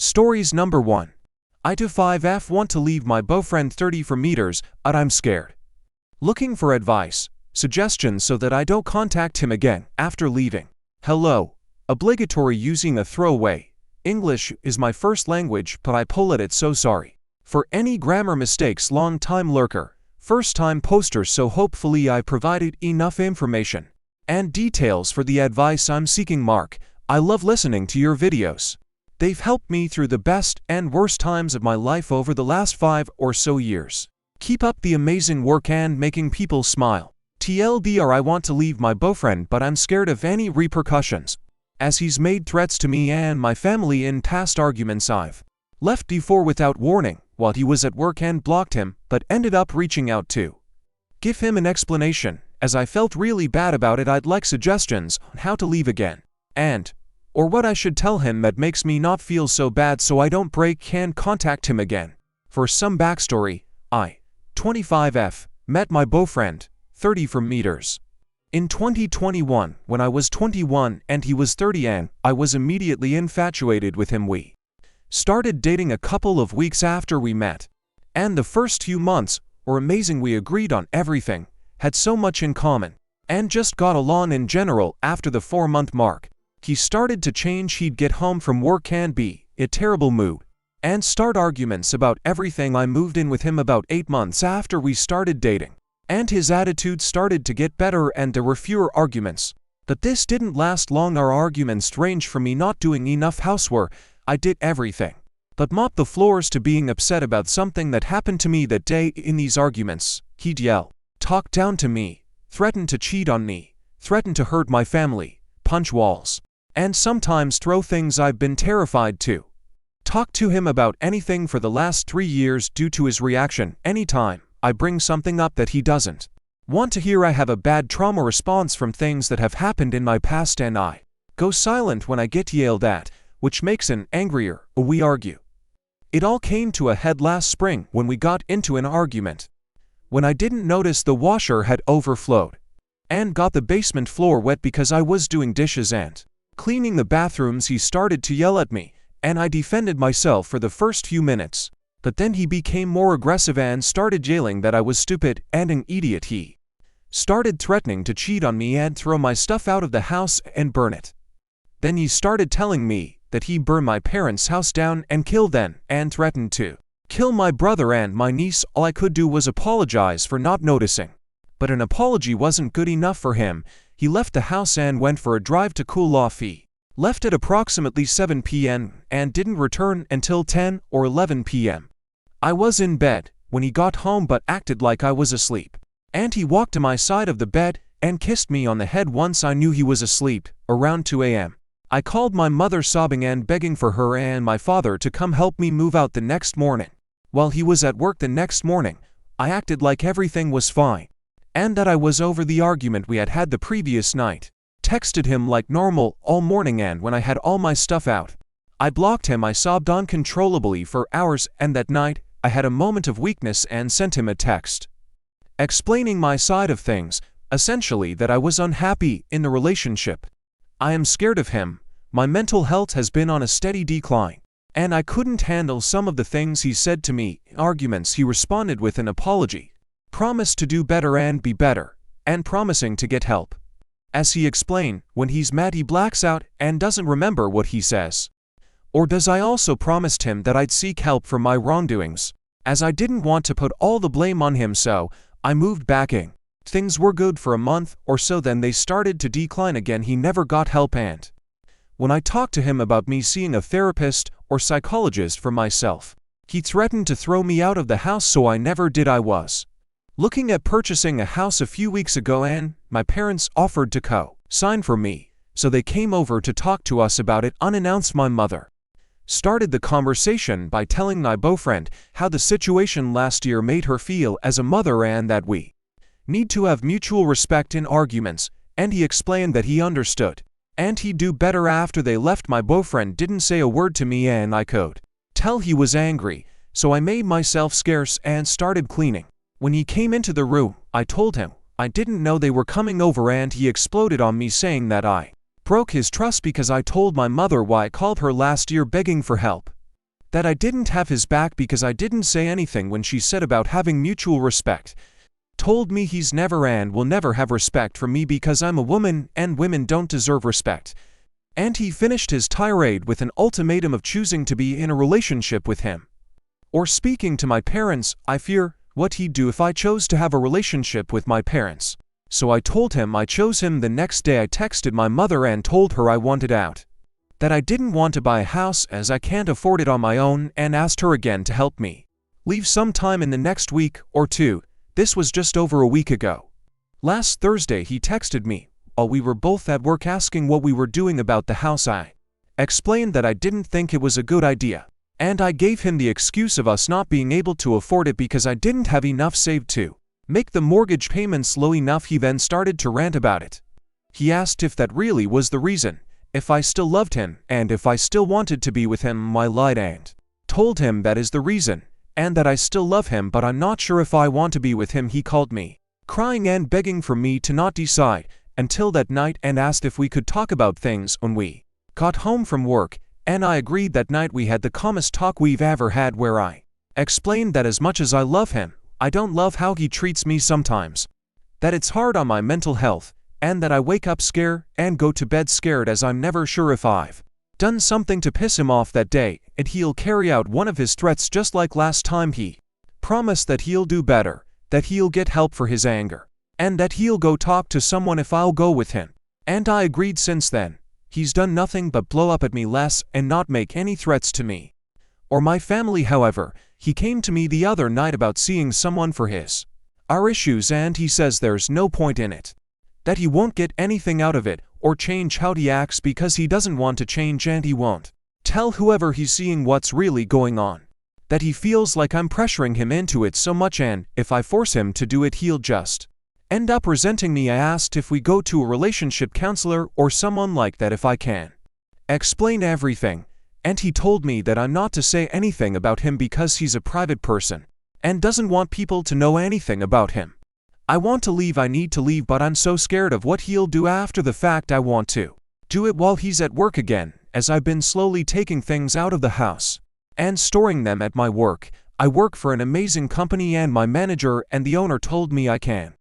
Stories number 1. Aita 5F want to leave my boyfriend 30 for meters, but I'm scared. Looking for advice, suggestions so that I don't contact him again after leaving. Hello. Obligatory using a throwaway. English is my first language, but I pull at it, so sorry. For any grammar mistakes, long time lurker, first time poster, so hopefully I provided enough information and details for the advice I'm seeking. Mark, I love listening to your videos. They've helped me through the best and worst times of my life over the last 5 or so years. Keep up the amazing work and making people smile. TLDR, I want to leave my boyfriend, but I'm scared of any repercussions, as he's made threats to me and my family in past arguments. I've left before without warning while he was at work and blocked him, but ended up reaching out to give him an explanation, as I felt really bad about it. I'd like suggestions on how to leave again, or what I should tell him that makes me not feel so bad so I don't break and contact him again. For some backstory, I, 25F, met my boyfriend, 30 for meters, in 2021 when I was 21 and he was 30, and I was immediately infatuated with him. We started dating a couple of weeks after we met, and the first few months were amazing. We agreed on everything, had so much in common, and just got along in general. After the 4-month mark, he started to change. He'd get home from work and be in a terrible mood and start arguments about everything. I moved in with him about 8 months after we started dating, and his attitude started to get better and there were fewer arguments. But this didn't last long. Our arguments ranged from me not doing enough housework, I did everything but mop the floors, to being upset about something that happened to me that day. In these arguments, he'd yell, talk down to me, threaten to cheat on me, threaten to hurt my family, punch walls, and sometimes throw things. I've been terrified to talk to him about anything for the last 3 years due to his reaction anytime I bring something up that he doesn't want to hear. I have a bad trauma response from things that have happened in my past, and I go silent when I get yelled at, which makes him angrier. We argue. It all came to a head last spring when we got into an argument when I didn't notice the washer had overflowed and got the basement floor wet because I was doing dishes and cleaning the bathrooms. He started to yell at me, and I defended myself for the first few minutes, but then he became more aggressive and started yelling that I was stupid and an idiot. He started threatening to cheat on me and throw my stuff out of the house and burn it. Then he started telling me that he burned my parents' house down and killed them, and threatened to kill my brother and my niece. All I could do was apologize for not noticing, but an apology wasn't good enough for him. He left the house and went for a drive to cool off. He left at approximately 7 p.m. and didn't return until 10 or 11 p.m. I was in bed when he got home but acted like I was asleep, and he walked to my side of the bed and kissed me on the head. Once I knew he was asleep, around 2 a.m., I called my mother, sobbing and begging for her and my father to come help me move out the next morning. While he was at work the next morning, I acted like everything was fine and that I was over the argument we had had the previous night. Texted him like normal all morning, and when I had all my stuff out, I blocked him. I sobbed uncontrollably for hours, and that night I had a moment of weakness and sent him a text explaining my side of things, essentially that I was unhappy in the relationship. I am scared of him. My mental health has been on a steady decline, and I couldn't handle some of the things he said to me. In arguments, he responded with an apology, promised to do better and be better, and promising to get help. As he explained, when he's mad he blacks out and doesn't remember what he says. Or does I also promised him that I'd seek help for my wrongdoings, as I didn't want to put all the blame on him, so I moved back in. Things were good for a month or so, then they started to decline again. He never got help, and when I talked to him about me seeing a therapist or psychologist for myself, he threatened to throw me out of the house, so I never did. I was looking at purchasing a house a few weeks ago, and my parents offered to co-sign for me, so they came over to talk to us about it unannounced. My mother started the conversation by telling my boyfriend how the situation last year made her feel as a mother and that we need to have mutual respect in arguments, and he explained that he understood and he'd do better after they left. My boyfriend didn't say a word to me, and I could tell he was angry, so I made myself scarce and started cleaning. When he came into the room, I told him I didn't know they were coming over, and he exploded on me, saying that I broke his trust because I told my mother why I called her last year begging for help. That I didn't have his back because I didn't say anything when she said about having mutual respect. Told me he's never and will never have respect for me because I'm a woman and women don't deserve respect. And he finished his tirade with an ultimatum of choosing to be in a relationship with him. Or speaking to my parents, I fear what he'd do if I chose to have a relationship with my parents. So I told him I chose him. The next day I texted my mother and told her I wanted out. That I didn't want to buy a house as I can't afford it on my own, and asked her again to help me leave sometime in the next week or two. This was just over a week ago. Last Thursday he texted me while we were both at work asking what we were doing about the house. I explained that I didn't think it was a good idea, and I gave him the excuse of us not being able to afford it because I didn't have enough saved to make the mortgage payments low enough. He then started to rant about it. He asked if that really was the reason, if I still loved him, and if I still wanted to be with him. I lied and told him that is the reason, and that I still love him but I'm not sure if I want to be with him. He called me, crying and begging for me to not decide until that night, and asked if we could talk about things when we got home from work, and I agreed. That night we had the calmest talk we've ever had, where I explained that as much as I love him, I don't love how he treats me sometimes. That it's hard on my mental health, and that I wake up scared and go to bed scared as I'm never sure if I've done something to piss him off that day, and he'll carry out one of his threats just like last time. He promised that he'll do better, that he'll get help for his anger, and that he'll go talk to someone if I'll go with him. And I agreed. Since then, he's done nothing but blow up at me less and not make any threats to me or my family. However, he came to me the other night about seeing someone for our issues, and he says there's no point in it, that he won't get anything out of it or change how he acts because he doesn't want to change, and he won't tell whoever he's seeing what's really going on. That he feels like I'm pressuring him into it so much, and if I force him to do it he'll just end up resenting me. I asked if we go to a relationship counselor or someone like that if I can explain everything, and he told me that I'm not to say anything about him because he's a private person and doesn't want people to know anything about him. I want to leave, I need to leave, but I'm so scared of what he'll do after the fact. I want to do it while he's at work again, as I've been slowly taking things out of the house and storing them at my work. I work for an amazing company, and my manager and the owner told me I can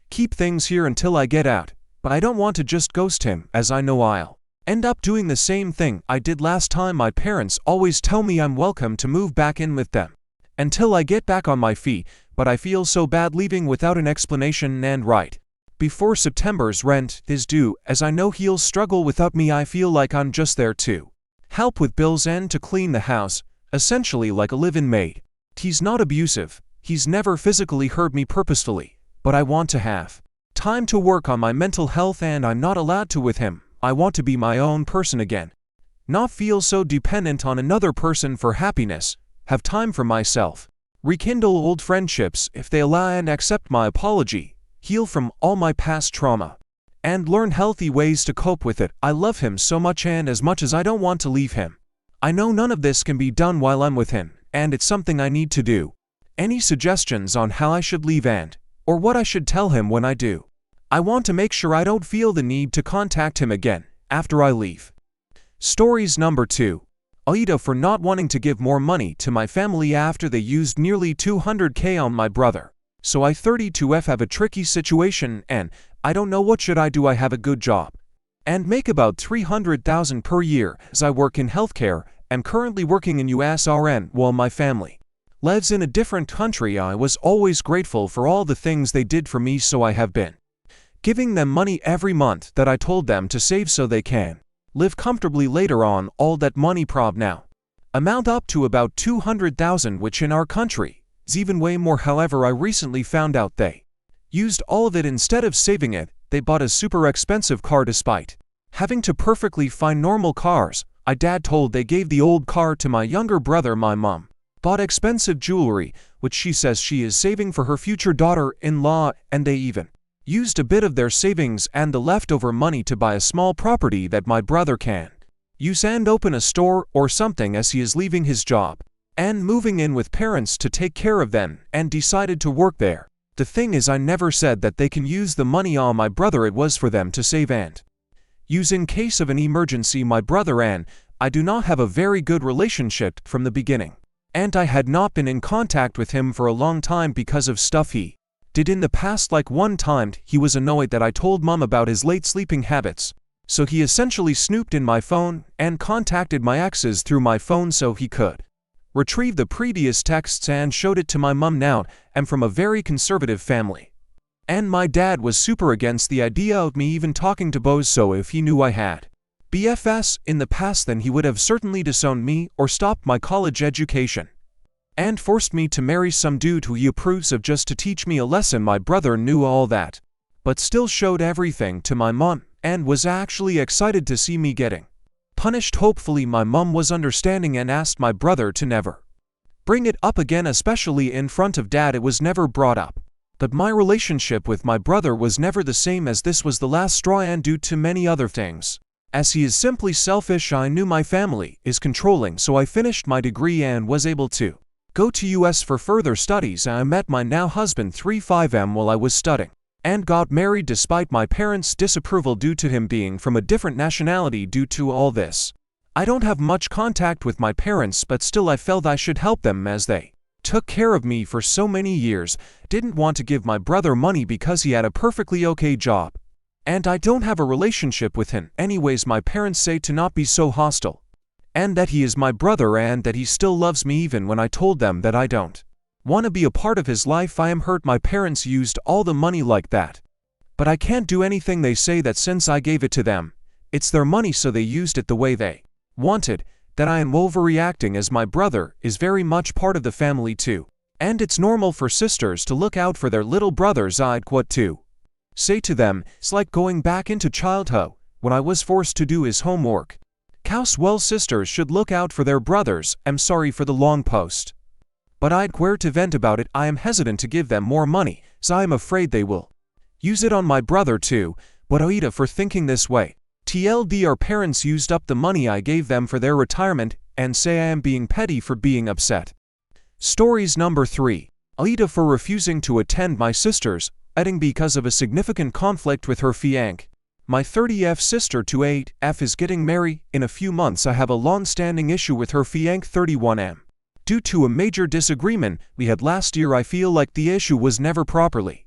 keep things here until I get out, but I don't want to just ghost him, as I know I'll end up doing the same thing I did last time. My parents always tell me I'm welcome to move back in with them until I get back on my feet, but I feel so bad leaving without an explanation, and right before September's rent is due, as I know he'll struggle without me. I feel like I'm just there to help with bills and to clean the house, essentially like a live-in maid. He's not abusive, he's never physically hurt me purposefully, but I want to have time to work on my mental health, and I'm not allowed to with him. I want to be my own person again, not feel so dependent on another person for happiness, have time for myself, rekindle old friendships if they allow, and accept my apology, heal from all my past trauma, and learn healthy ways to cope with it. I love him so much, and as much as I don't want to leave him, I know none of this can be done while I'm with him, and it's something I need to do. Any suggestions on how I should leave or what I should tell him when I do? I want to make sure I don't feel the need to contact him again after I leave. Stories number 2. Aita for not wanting to give more money to my family after they used nearly $200K on my brother. So I 32F have a tricky situation, and I don't know what should I do. I have a good job and make about $300,000 per year as I work in healthcare. I'm currently working in USRN while my family lives in a different country. I was always grateful for all the things they did for me, so I have been giving them money every month that I told them to save so they can live comfortably later on. All that money prob now amount up to about $200,000, which in our country is even way more. However, I recently found out they used all of it. Instead of saving it, they bought a super expensive car despite having to perfectly find normal cars. My dad told they gave the old car to my younger brother. My mom bought expensive jewelry, which she says she is saving for her future daughter-in-law, and they even used a bit of their savings and the leftover money to buy a small property that my brother can use and open a store or something, as he is leaving his job and moving in with parents to take care of them, and decided to work there. The thing is, I never said that they can use the money on my brother. It was for them to save and use in case of an emergency. My brother and I do not have a very good relationship from the beginning. And I had not been in contact with him for a long time because of stuff he did in the past. Like one time, he was annoyed that I told mom about his late sleeping habits. So he essentially snooped in my phone and contacted my exes through my phone so he could retrieve the previous texts and showed it to my mom. Now, I'm from a very conservative family. And my dad was super against the idea of me even talking to boys, so if he knew I had BFS in the past, then he would have certainly disowned me or stopped my college education and forced me to marry some dude who he approves of just to teach me a lesson. My brother knew all that, but still showed everything to my mom and was actually excited to see me getting punished. Hopefully my mom was understanding and asked my brother to never bring it up again, especially in front of dad. It was never brought up. But my relationship with my brother was never the same, as this was the last straw, and due to many other things. As he is simply selfish, I knew my family is controlling, so I finished my degree and was able to go to US for further studies. I met my now husband 35M while I was studying and got married despite my parents' disapproval due to him being from a different nationality. Due to all this, I don't have much contact with my parents, but still I felt I should help them as they took care of me for so many years. Didn't want to give my brother money because he had a perfectly okay job. And I don't have a relationship with him anyways. My parents say to not be so hostile, and that he is my brother and that he still loves me even when I told them that I don't want to be a part of his life. I am hurt. My parents used all the money like that, but I can't do anything. They say that since I gave it to them, it's their money, so they used it the way they wanted. That I am overreacting, as my brother is very much part of the family too, and it's normal for sisters to look out for their little brothers. I'd quit to say to them, it's like going back into childhood when I was forced to do his homework. Cows, well, sisters should look out for their brothers. I'm sorry for the long post, but I'd queer to vent about it. I am hesitant to give them more money, so I am afraid they will use it on my brother too. But Aita for thinking this way. TLD, our parents used up the money I gave them for their retirement and say I am being petty for being upset. Stories number 3. Aita for refusing to attend my sister's wedding because of a significant conflict with her fiancé. My 30F sister to 8F is getting married in a few months. I have a long-standing issue with her fiancé 31M. Due to a major disagreement we had last year, I feel like the issue was never properly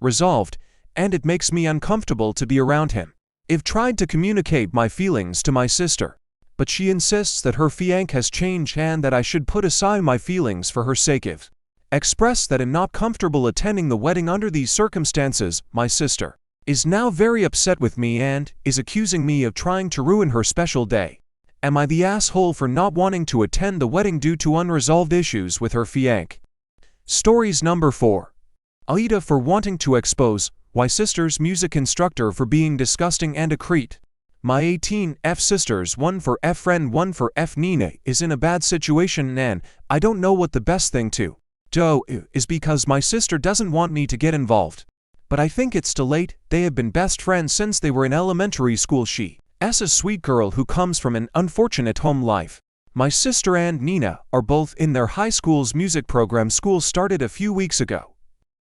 resolved, and it makes me uncomfortable to be around him. I've tried to communicate my feelings to my sister, but she insists that her fiancé has changed and that I should put aside my feelings for her sake. I've expressed that I'm not comfortable attending the wedding under these circumstances. My sister is now very upset with me and is accusing me of trying to ruin her special day. Am I the asshole for not wanting to attend the wedding due to unresolved issues with her fiancé? Stories number 4. Aita for wanting to expose my sister's music instructor for being disgusting and a creep. My 18F sisters, one for F friend, one for F Nina, is in a bad situation and I don't know what the best thing to do is because my sister doesn't want me to get involved. But I think it's too late. They have been best friends since they were in elementary school. She is a sweet girl who comes from an unfortunate home life. My sister and Nina are both in their high school's music program. School started a few weeks ago,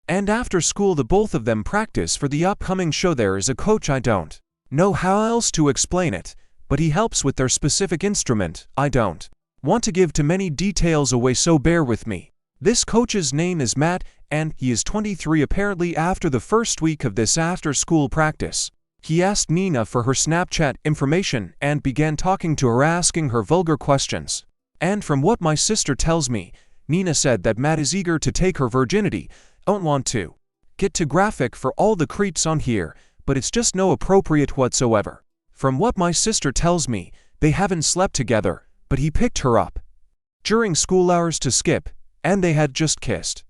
and after school the both of them practice for the upcoming show. There is a coach. I don't know how else to explain it, but he helps with their specific instrument. I don't want to give too many details away, so bear with me. This coach's name is Matt, and he is 23. Apparently after the first week of this after-school practice, he asked Nina for her Snapchat information and began talking to her, asking her vulgar questions. And from what my sister tells me, Nina said that Matt is eager to take her virginity. Don't want to get too graphic for all the creeps on here, but it's just no appropriate whatsoever. From what my sister tells me, they haven't slept together, but he picked her up during school hours to skip, and they had just kissed.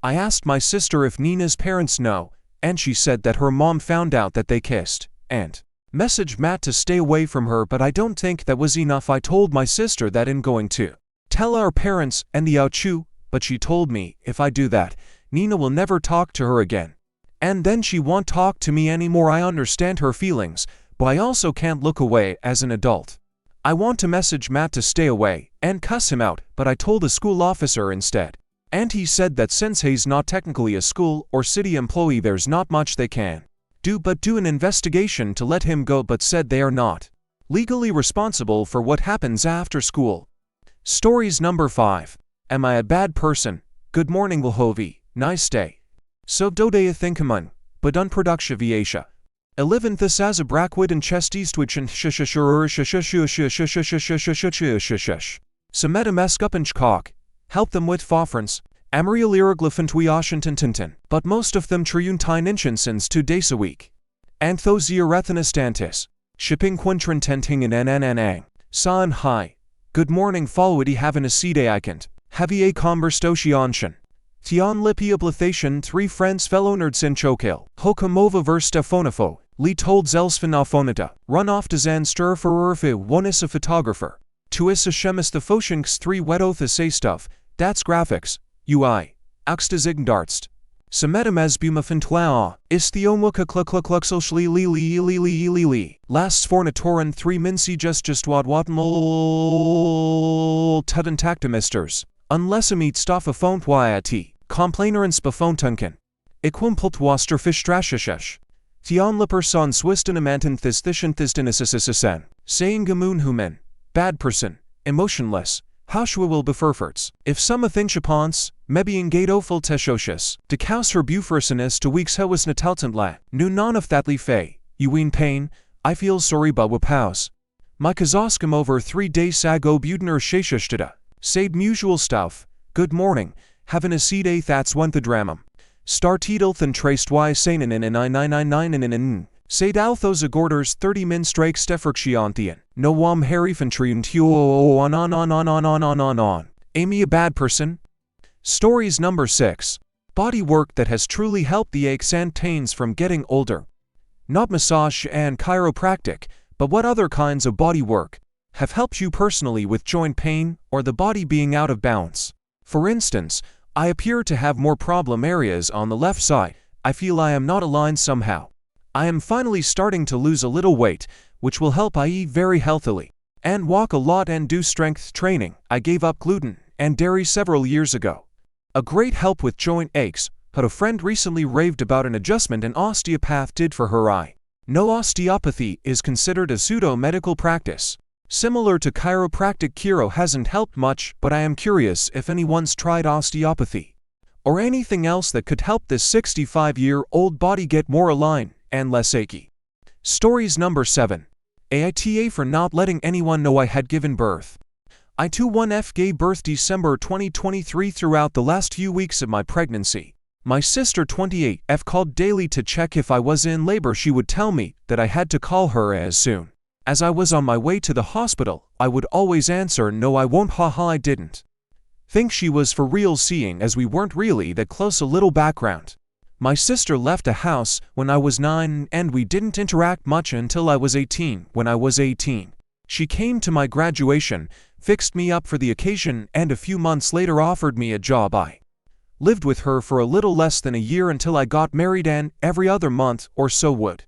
I asked my sister if Nina's parents know, and she said that her mom found out that they kissed and messaged Matt to stay away from her, but I don't think that was enough. I told my sister that I'm going to tell our parents and the ouchu, but she told me if I do that, Nina will never talk to her again, and then she won't talk to me anymore. I understand her feelings, but I also can't look away as an adult. I want to message Matt to stay away and cuss him out, but I told the school officer instead, and he said that since he's not technically a school or city employee, there's not much they can do but do an investigation to let him go, but said they are not legally responsible for what happens after school. Stories number 5. Am I a bad person? Good morning Wilhovi, nice day. So dodea thinkamun, but unproductive Asia. 11th as a brackwid and chest eastwich and Semetameskupanchkok. Help them with fofference. Amaria lyraglyphantwiashantintintin. But most of them triuntine inchansons 2 days a week. Anthozia rethanastantis. Shipping quintran tenting and nnang. Saan hi. Good morning followity having a seed icant. Heavy a converstotianshan. Tion lipia blathation 3 friends fellow nerdsin chokil. Hokamova verstefonifo. Li told zelsfanafonita. Run off to zan stir for urfe one is a photographer. Tuis a shemis the foshinks 3 wetoth a say stuff. That's graphics. UI. Axtazigdartst. Semetamesbumafintwaa. Isthiomuka kluxluxluxlshli li. Lasts fornatoran 3 minsi just wadwatmol tudentactomisters. Unless a meet stoffa fontwyat. Complaineren spafontunken. Equimpultwasterfishtrashishesh. Theonlipper son swistenamantinthisthishinthistinassisisen. Saying gamoonhumen. Bad person. Emotionless. Haushwa will beferferts. If some athinchapons, mebiing gatoful teshocious. De kaus her bufersinis to weeks hewis nataltantla. Nu non of thatly fay. Uween pain. I feel sorry but wapaus. My kazoskam over 3 days sago budener shashushtida. Said mutual stuff. Good morning. Having a seed a that's one the dramum. Star tidilth and traced y sainin in I 999 in. Said althos agorders 30 min strike stefferkshianthian. No wam harifantriun tuo on. Amy a bad person? Stories number 6. Body work that has truly helped the Axantanes from getting older. Not massage and chiropractic, but what other kinds of body work have helped you personally with joint pain or the body being out of balance? For instance, I appear to have more problem areas on the left side. I feel I am not aligned somehow. I am finally starting to lose a little weight, which will help. I eat very healthily and walk a lot and do strength training. I gave up gluten and dairy several years ago. A great help with joint aches, but a friend recently raved about an adjustment an osteopath did for her eye. No, osteopathy is considered a pseudo-medical practice. Similar to chiropractic, chiro hasn't helped much, but I am curious if anyone's tried osteopathy or anything else that could help this 65-year-old body get more aligned and less achy. Stories number 7. Aita for not letting anyone know I had given birth. I 21F gave birth December 2023. Throughout the last few weeks of my pregnancy, my sister 28F called daily to check if I was in labor. She would tell me that I had to call her as soon as I was on my way to the hospital. I would always answer, no I won't, haha. I didn't think she was for real, seeing as we weren't really that close. A little background. My sister left the house when I was 9 and we didn't interact much until I was 18. When I was 18, she came to my graduation, fixed me up for the occasion, and a few months later offered me a job. I lived with her for a little less than a year until I got married, and every other month or so would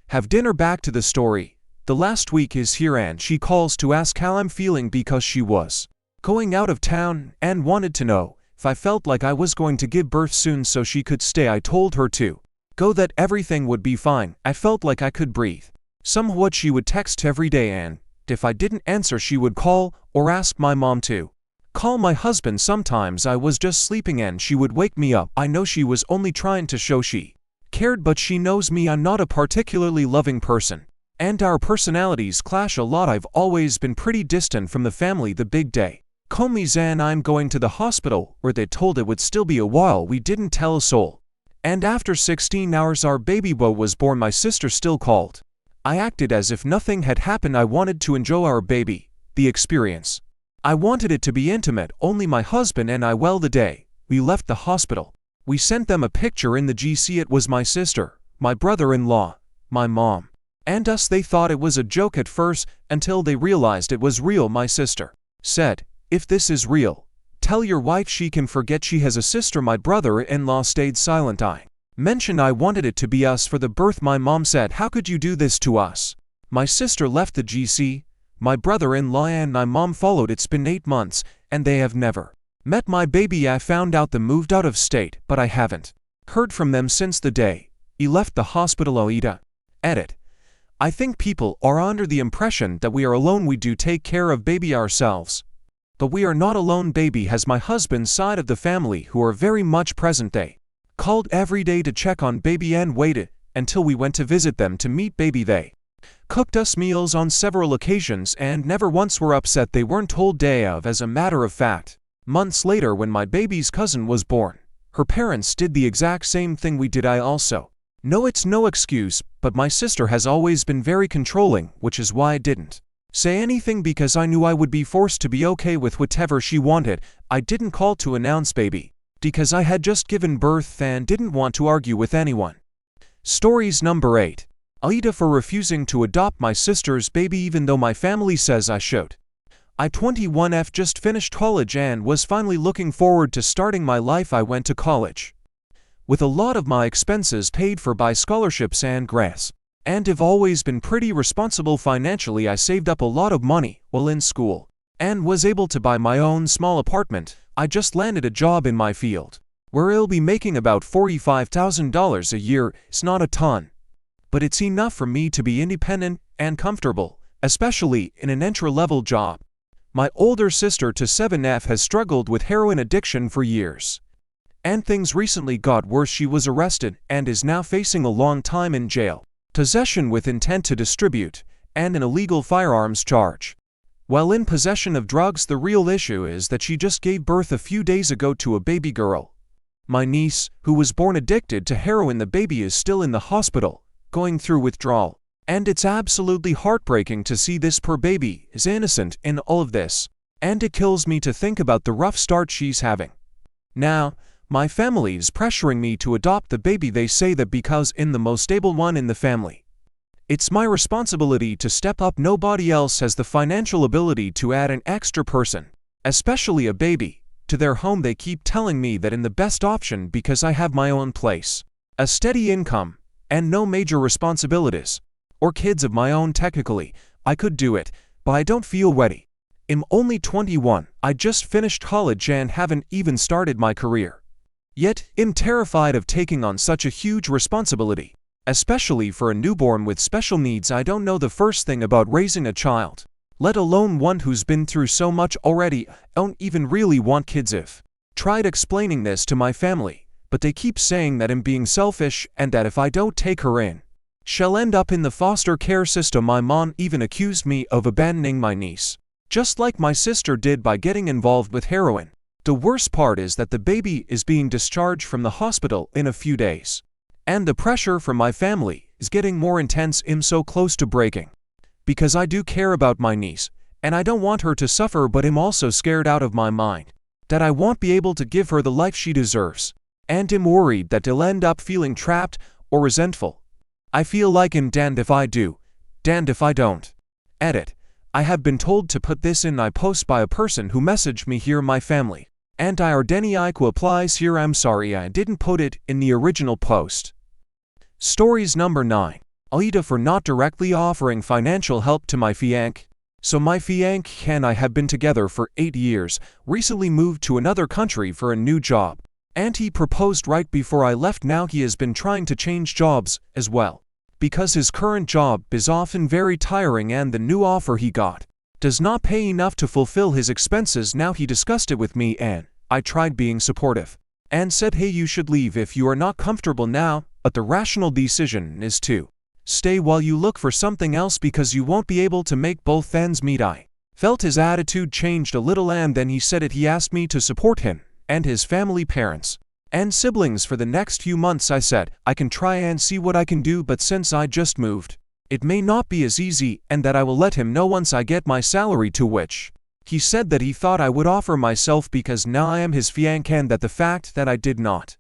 have dinner. Back to the story. The last week is here and she calls to ask how I'm feeling because she was going out of town and wanted to know if I felt like I was going to give birth soon so she could stay. I told her to go, that everything would be fine. I felt like I could breathe. Somewhat. She would text every day, and if I didn't answer she would call or ask my mom to call my husband. Sometimes I was just sleeping and she would wake me up. I know she was only trying to show she cared, but she knows me. I'm not a particularly loving person, and our personalities clash a lot. I've always been pretty distant from the family. The big day Komi's and I'm going to the hospital, where they told it would still be a while. We didn't tell a soul. And after 16 hours our baby boy was born. My sister still called. I acted as if nothing had happened. I wanted to enjoy our baby, the experience. I wanted it to be intimate, only my husband and I. Well, the day we left the hospital, we sent them a picture in the GC. It was my sister, my brother-in-law, my mom, and us. They thought it was a joke at first, until they realized it was real. My sister said, if this is real, tell your wife she can forget she has a sister. My brother-in-law stayed silent. I mentioned I wanted it to be us for the birth. My mom said, how could you do this to us? My sister left the GC. My brother-in-law and my mom followed. It's been 8 months, and they have never met my baby. I found out they moved out of state, but I haven't heard from them since the day he left the hospital. Aita. Edit. I think people are under the impression that we are alone. We do take care of baby ourselves. But we are not alone. Baby has my husband's side of the family who are very much present. They called every day to check on baby and waited until we went to visit them to meet baby. They cooked us meals on several occasions and never once were upset they weren't told day of. As a matter of fact, months later when my baby's cousin was born, her parents did the exact same thing we did. I also know it's no excuse, but my sister has always been very controlling, which is why I didn't say anything because I knew I would be forced to be okay with whatever she wanted. I didn't call to announce baby because I had just given birth and didn't want to argue with anyone. Stories number 8. Aita for refusing to adopt my sister's baby even though my family says I should. I 21F just finished college and was finally looking forward to starting my life. I went to college with a lot of my expenses paid for by scholarships and grants, and have always been pretty responsible financially. I saved up a lot of money while in school and was able to buy my own small apartment. I just landed a job in my field where I'll be making about $45,000 a year. It's not a ton, but it's enough for me to be independent and comfortable, especially in an entry-level job. My older sister to 7F has struggled with heroin addiction for years, and things recently got worse. She was arrested and is now facing a long time in jail, possession with intent to distribute, and an illegal firearms charge. While in possession of drugs, the real issue is that she just gave birth a few days ago to a baby girl. My niece, who was born addicted to heroin, the baby is still in the hospital, going through withdrawal, and it's absolutely heartbreaking to see this poor baby is innocent in all of this, and it kills me to think about the rough start she's having. Now, my family is pressuring me to adopt the baby. They say that because I'm the most stable one in the family, it's my responsibility to step up. Nobody else has the financial ability to add an extra person, especially a baby, to their home. They keep telling me that I'm the best option because I have my own place, a steady income, and no major responsibilities or kids of my own. Technically, I could do it, but I don't feel ready. I'm only 21. I just finished college and haven't even started my career. Yet, I'm terrified of taking on such a huge responsibility, especially for a newborn with special needs. I don't know the first thing about raising a child, let alone one who's been through so much already. I don't even really want kids. I've tried explaining this to my family, but they keep saying that I'm being selfish and that if I don't take her in, she'll end up in the foster care system. My mom even accused me of abandoning my niece, just like my sister did by getting involved with heroin. The worst part is that the baby is being discharged from the hospital in a few days, and the pressure from my family is getting more intense. I'm so close to breaking because I do care about my niece and I don't want her to suffer, but I'm also scared out of my mind that I won't be able to give her the life she deserves, and I'm worried that I'll end up feeling trapped or resentful. I feel like I'm damned if I do, damned if I don't. Edit. I have been told to put this in my post by a person who messaged me here. My family anti-Ardeniaiku applies here. I'm sorry I didn't put it in the original post. Stories number 9. Aita for not directly offering financial help to my fiancé. So my fiancé and I have been together for 8 years, recently moved to another country for a new job, and he proposed right before I left. Now he has been trying to change jobs as well, because his current job is often very tiring and the new offer he got does not pay enough to fulfill his expenses. Now he discussed it with me and I tried being supportive and said, hey, you should leave if you are not comfortable now, but the rational decision is to stay while you look for something else because you won't be able to make both ends meet. I felt his attitude changed a little and then he said it. He asked me to support him and his family, parents, and siblings for the next few months. I said, I can try and see what I can do, but since I just moved, it may not be as easy and that I will let him know once I get my salary, to which he said that he thought I would offer myself because now I am his fiancé and that the fact that I did not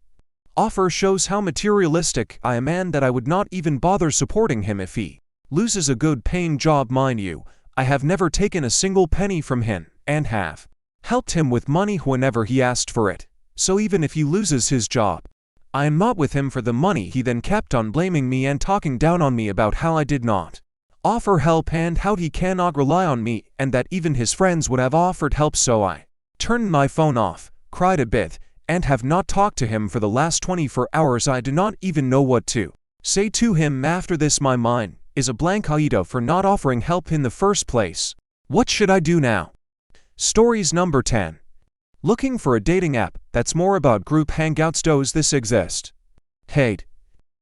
offer shows how materialistic I am and that I would not even bother supporting him if he loses a good paying job. Mind you, I have never taken a single penny from him and have helped him with money whenever he asked for it. So even if he loses his job, I am not with him for the money. He then kept on blaming me and talking down on me about how I did not offer help and how he cannot rely on me and that even his friends would have offered help. So I turned my phone off, cried a bit, and have not talked to him for the last 24 hours. I do not even know what to say to him after this. My mind is a blank Aita for not offering help in the first place. What should I do now? Stories number 10. Looking for a dating app that's more about group hangouts. Does this exist? Hey,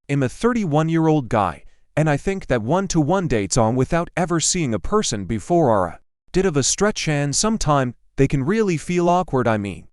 I'm a 31-year-old guy, and I think that one-to-one dates on without ever seeing a person before are a bit of a stretch, and sometime they can really feel awkward. I mean,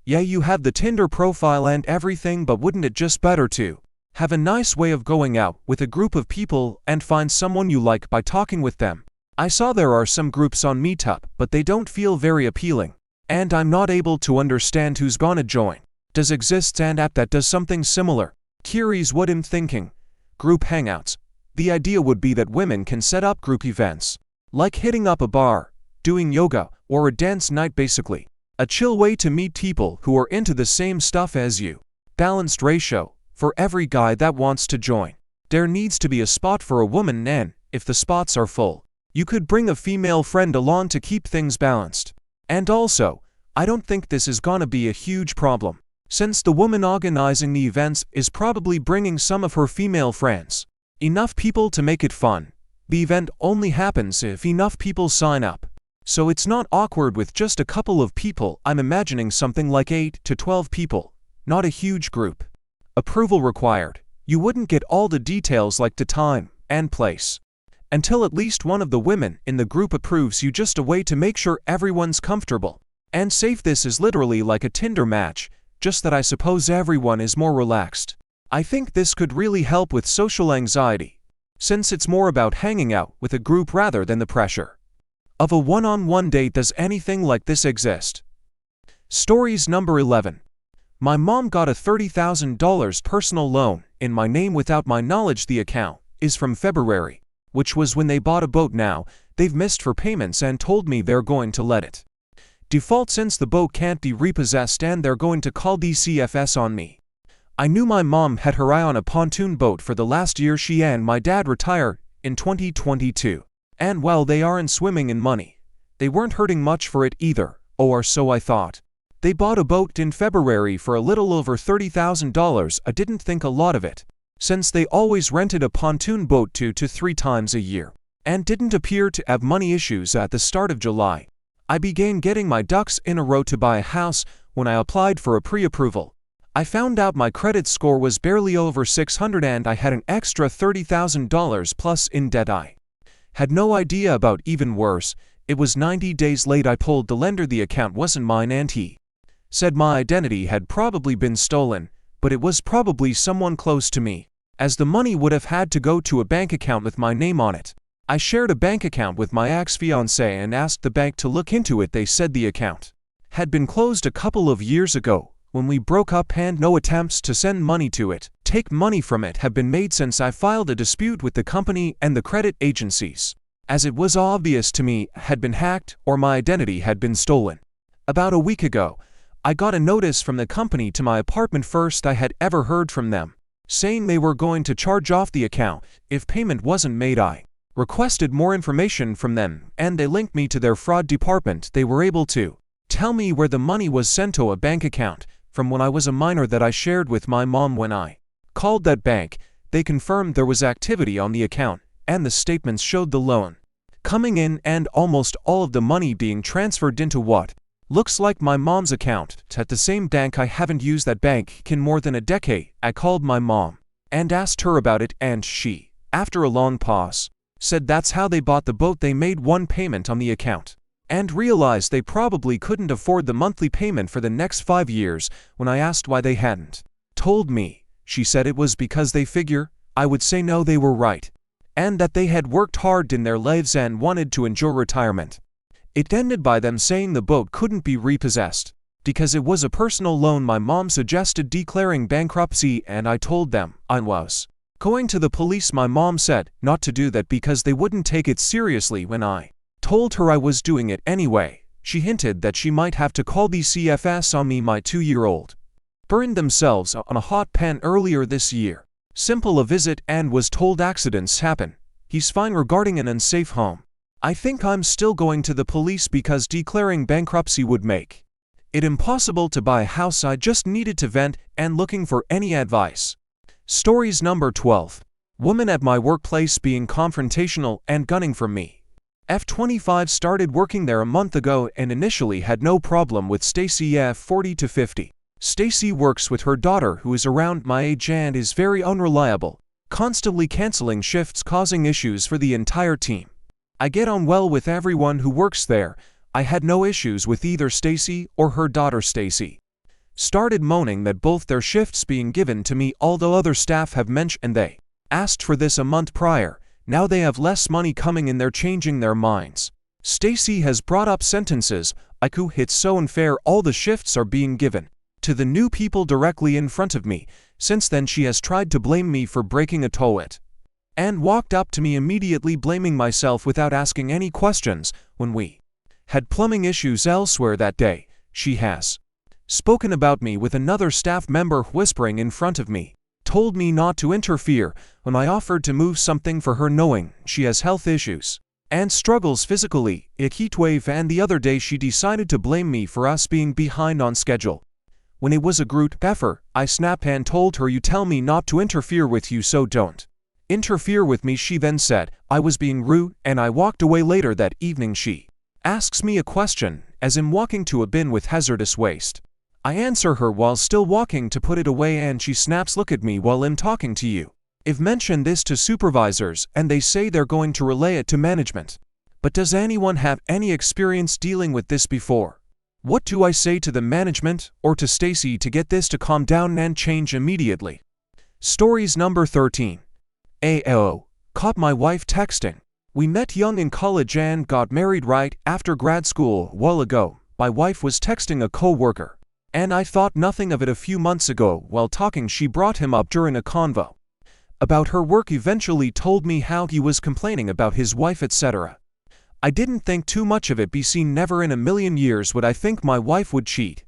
yeah, you have the Tinder profile and everything, but wouldn't it just better to have a nice way of going out with a group of people and find someone you like by talking with them? I saw there are some groups on Meetup, but they don't feel very appealing, and I'm not able to understand who's gonna join. Does exist an app that does something similar? Curious what I'm thinking. Group hangouts. The idea would be that women can set up group events, like hitting up a bar, doing yoga, or a dance night. Basically, a chill way to meet people who are into the same stuff as you. Balanced ratio. For every guy that wants to join, there needs to be a spot for a woman, and if the spots are full, you could bring a female friend along to keep things balanced. And also, I don't think this is gonna be a huge problem, since the woman organizing the events is probably bringing some of her female friends. Enough people to make it fun. The event only happens if enough people sign up, so it's not awkward with just a couple of people. I'm imagining something like 8 to 12 people, not a huge group. Approval required. You wouldn't get all the details like the time and place until at least one of the women in the group approves you. Just a way to make sure everyone's comfortable and safe. This is literally like a Tinder match, just that I suppose everyone is more relaxed. I think this could really help with social anxiety, since it's more about hanging out with a group rather than the pressure of a one-on-one date. Does anything like this exist? Stories number 11. My mom got a $30,000 personal loan in my name without my knowledge. The account is from February, which was when they bought a boat. Now, they've missed for payments and told me they're going to let it default since the boat can't be repossessed, and they're going to call DCFS on me. I knew my mom had her eye on a pontoon boat for the last year. She and my dad retired in 2022, and while they aren't swimming in money, they weren't hurting much for it either, or so I thought. They bought a boat in February for a little over $30,000. I didn't think a lot of it, since they always rented a pontoon boat 2 to 3 times a year, and didn't appear to have money issues. At the start of July, I began getting my ducks in a row to buy a house. When I applied for a pre-approval, I found out my credit score was barely over 600 and I had an extra $30,000 plus in debt I had no idea about. Even worse, it was 90 days late. I told the lender the account wasn't mine, and he said my identity had probably been stolen, but it was probably someone close to me, as the money would have had to go to a bank account with my name on it. I shared a bank account with my ex-fiancée and asked the bank to look into it. They said the account had been closed a couple of years ago when we broke up, and no attempts to send money to it, take money from it, have been made since I filed a dispute with the company and the credit agencies, as it was obvious to me had been hacked or my identity had been stolen. About a week ago, I got a notice from the company to my apartment. First I had ever heard from them, saying they were going to charge off the account if payment wasn't made. I requested more information from them, and they linked me to their fraud department. They were able to tell me where the money was sent to a bank account from when I was a minor that I shared with my mom. When I called that bank, they confirmed there was activity on the account, and the statements showed the loan coming in and almost all of the money being transferred into what looks like my mom's account at the same bank. I haven't used that bank in more than a decade. I called my mom and asked her about it, and she, after a long pause, said that's how they bought the boat. They made one payment on the account and realized they probably couldn't afford the monthly payment for the next 5 years. When I asked why they hadn't told me, she said it was because they figure I would say no. They were right, and that they had worked hard in their lives and wanted to enjoy retirement. It ended by them saying the boat couldn't be repossessed because it was a personal loan. My mom suggested declaring bankruptcy, and I told them I was going to the police. My mom said not to do that because they wouldn't take it seriously. When I told her I was doing it anyway, she hinted that she might have to call the CFS on me. My 2-year-old burned themselves on a hot pan earlier this year. Simple a visit and was told accidents happen. He's fine. Regarding an unsafe home, I think I'm still going to the police because declaring bankruptcy would make it impossible to buy a house. I just needed to vent and looking for any advice. Stories number 12. Woman at my workplace being confrontational and gunning for me. F25 started working there a month ago and initially had no problem with Stacy F 40 to 50. Stacy works with her daughter who is around my age and is very unreliable, constantly canceling shifts causing issues for the entire team. I get on well with everyone who works there. I had no issues with either Stacy or her daughter Stacy. Started moaning that both their shifts being given to me, although other staff have mentioned they asked for this a month prior. Now they have less money coming in, they're changing their minds. Stacy has brought up sentences like, "It's so unfair, all the shifts are being given to the new people directly in front of me." Since then she has tried to blame me for breaking a toilet and walked up to me immediately blaming myself without asking any questions. When we had plumbing issues elsewhere that day, she has spoken about me with another staff member whispering in front of me, told me not to interfere when I offered to move something for her knowing she has health issues and struggles physically, a heat wave, and the other day she decided to blame me for us being behind on schedule. When it was a group effort, I snapped and told her, "You tell me not to interfere with you, so don't interfere with me." She then said I was being rude and I walked away. Later that evening she asks me a question as I'm walking to a bin with hazardous waste. I answer her while still walking to put it away and she snaps, "Look at me while I'm talking to you. I've mentioned this to supervisors and they say they're going to relay it to management. But does anyone have any experience dealing with this before? What do I say to the management or to Stacy to get this to calm down and change immediately?" Stories number 13. AO. Caught my wife texting. We met young in college and got married right after grad school a while ago. My wife was texting a co-worker, and I thought nothing of it. A few months ago, while talking, she brought him up during a convo about her work, eventually told me how he was complaining about his wife, etc. I didn't think too much of it, be seen, never in a million years would I think my wife would cheat.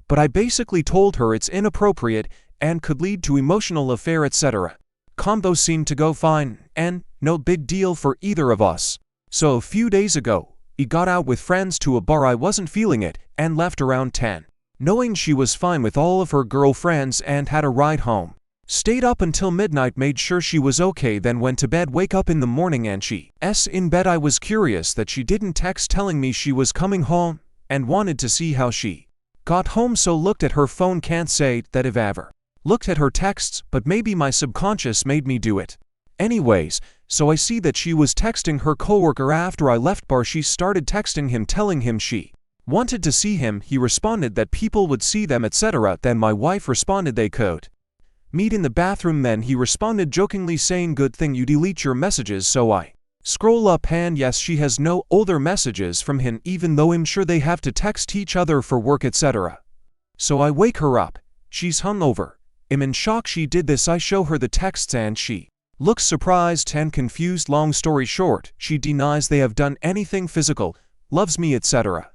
But I basically told her it's inappropriate and could lead to emotional affair, etc. Combo seemed to go fine and no big deal for either of us. So a few days ago, he got out with friends to a bar. I wasn't feeling it and left around 10. Knowing she was fine with all of her girlfriends and had a ride home. Stayed up until midnight, made sure she was okay, then went to bed. Wake up in the morning and she's in bed. I was curious that she didn't text telling me she was coming home and wanted to see how she got home, so looked at her phone. Can't say that I've ever looked at her texts, but maybe my subconscious made me do it. Anyways, so I see that she was texting her coworker after I left bar. She started texting him telling him she wanted to see him. He responded that people would see them, etc. Then my wife responded they could meet in the bathroom. Then he responded jokingly saying, "Good thing you delete your messages." So I scroll up and yes, she has no older messages from him, even though I'm sure they have to text each other for work, etc. So I wake her up. She's hungover. I'm in shock she did this. I show her the texts and she looks surprised and confused. Long story short, she denies they have done anything physical, loves me, etc.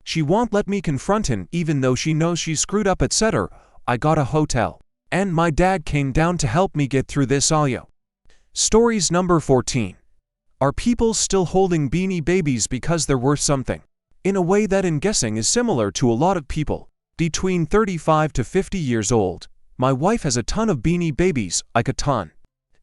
She won't let me confront him even though she knows she screwed up, etc. I got a hotel and my dad came down to help me get through this audio. Stories number 14. Are people still holding Beanie Babies because they're worth something? In a way that I'm guessing is similar to a lot of people between 35 to 50 years old. My wife has a ton of Beanie Babies, like a ton.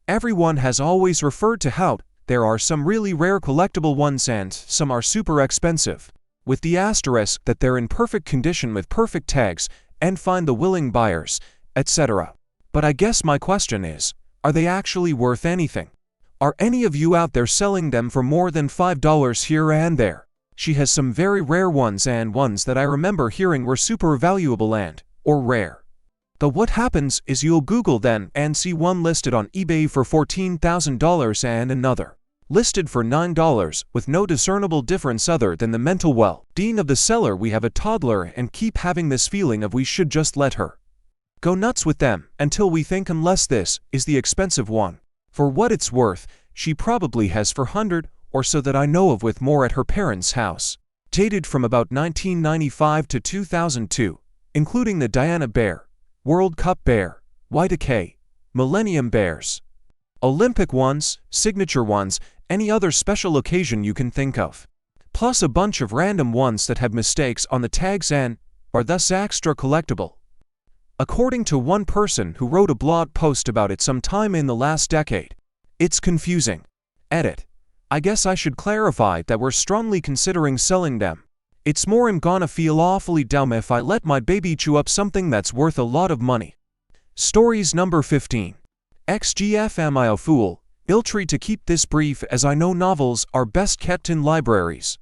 Everyone has always referred to how there are some really rare collectible ones and some are super expensive, with the asterisk that they're in perfect condition with perfect tags and find the willing buyers, etc. But I guess my question is, are they actually worth anything? Are any of you out there selling them for more than $5 here and there? She has some very rare ones and ones that I remember hearing were super valuable and or rare. Though what happens is you'll Google then and see one listed on eBay for $14,000 and another listed for $9 with no discernible difference other than the mental well-being of the seller. We have a toddler and keep having this feeling of we should just let her go nuts with them until we think, unless this is the expensive one. For what it's worth, she probably has 400 or so that I know of, with more at her parents' house, dated from about 1995 to 2002, including the Diana Bear, World Cup Bear, Y2K, Millennium Bears, Olympic ones, signature ones, any other special occasion you can think of. Plus a bunch of random ones that have mistakes on the tags and are thus extra collectible. According to one person who wrote a blog post about it sometime in the last decade, It's confusing. Edit. I guess I should clarify that we're strongly considering selling them. It's more I'm gonna feel awfully dumb if I let my baby chew up something that's worth a lot of money. Stories number 15. XGF Am I a Fool? I'll try to keep this brief as I know novels are best kept in libraries.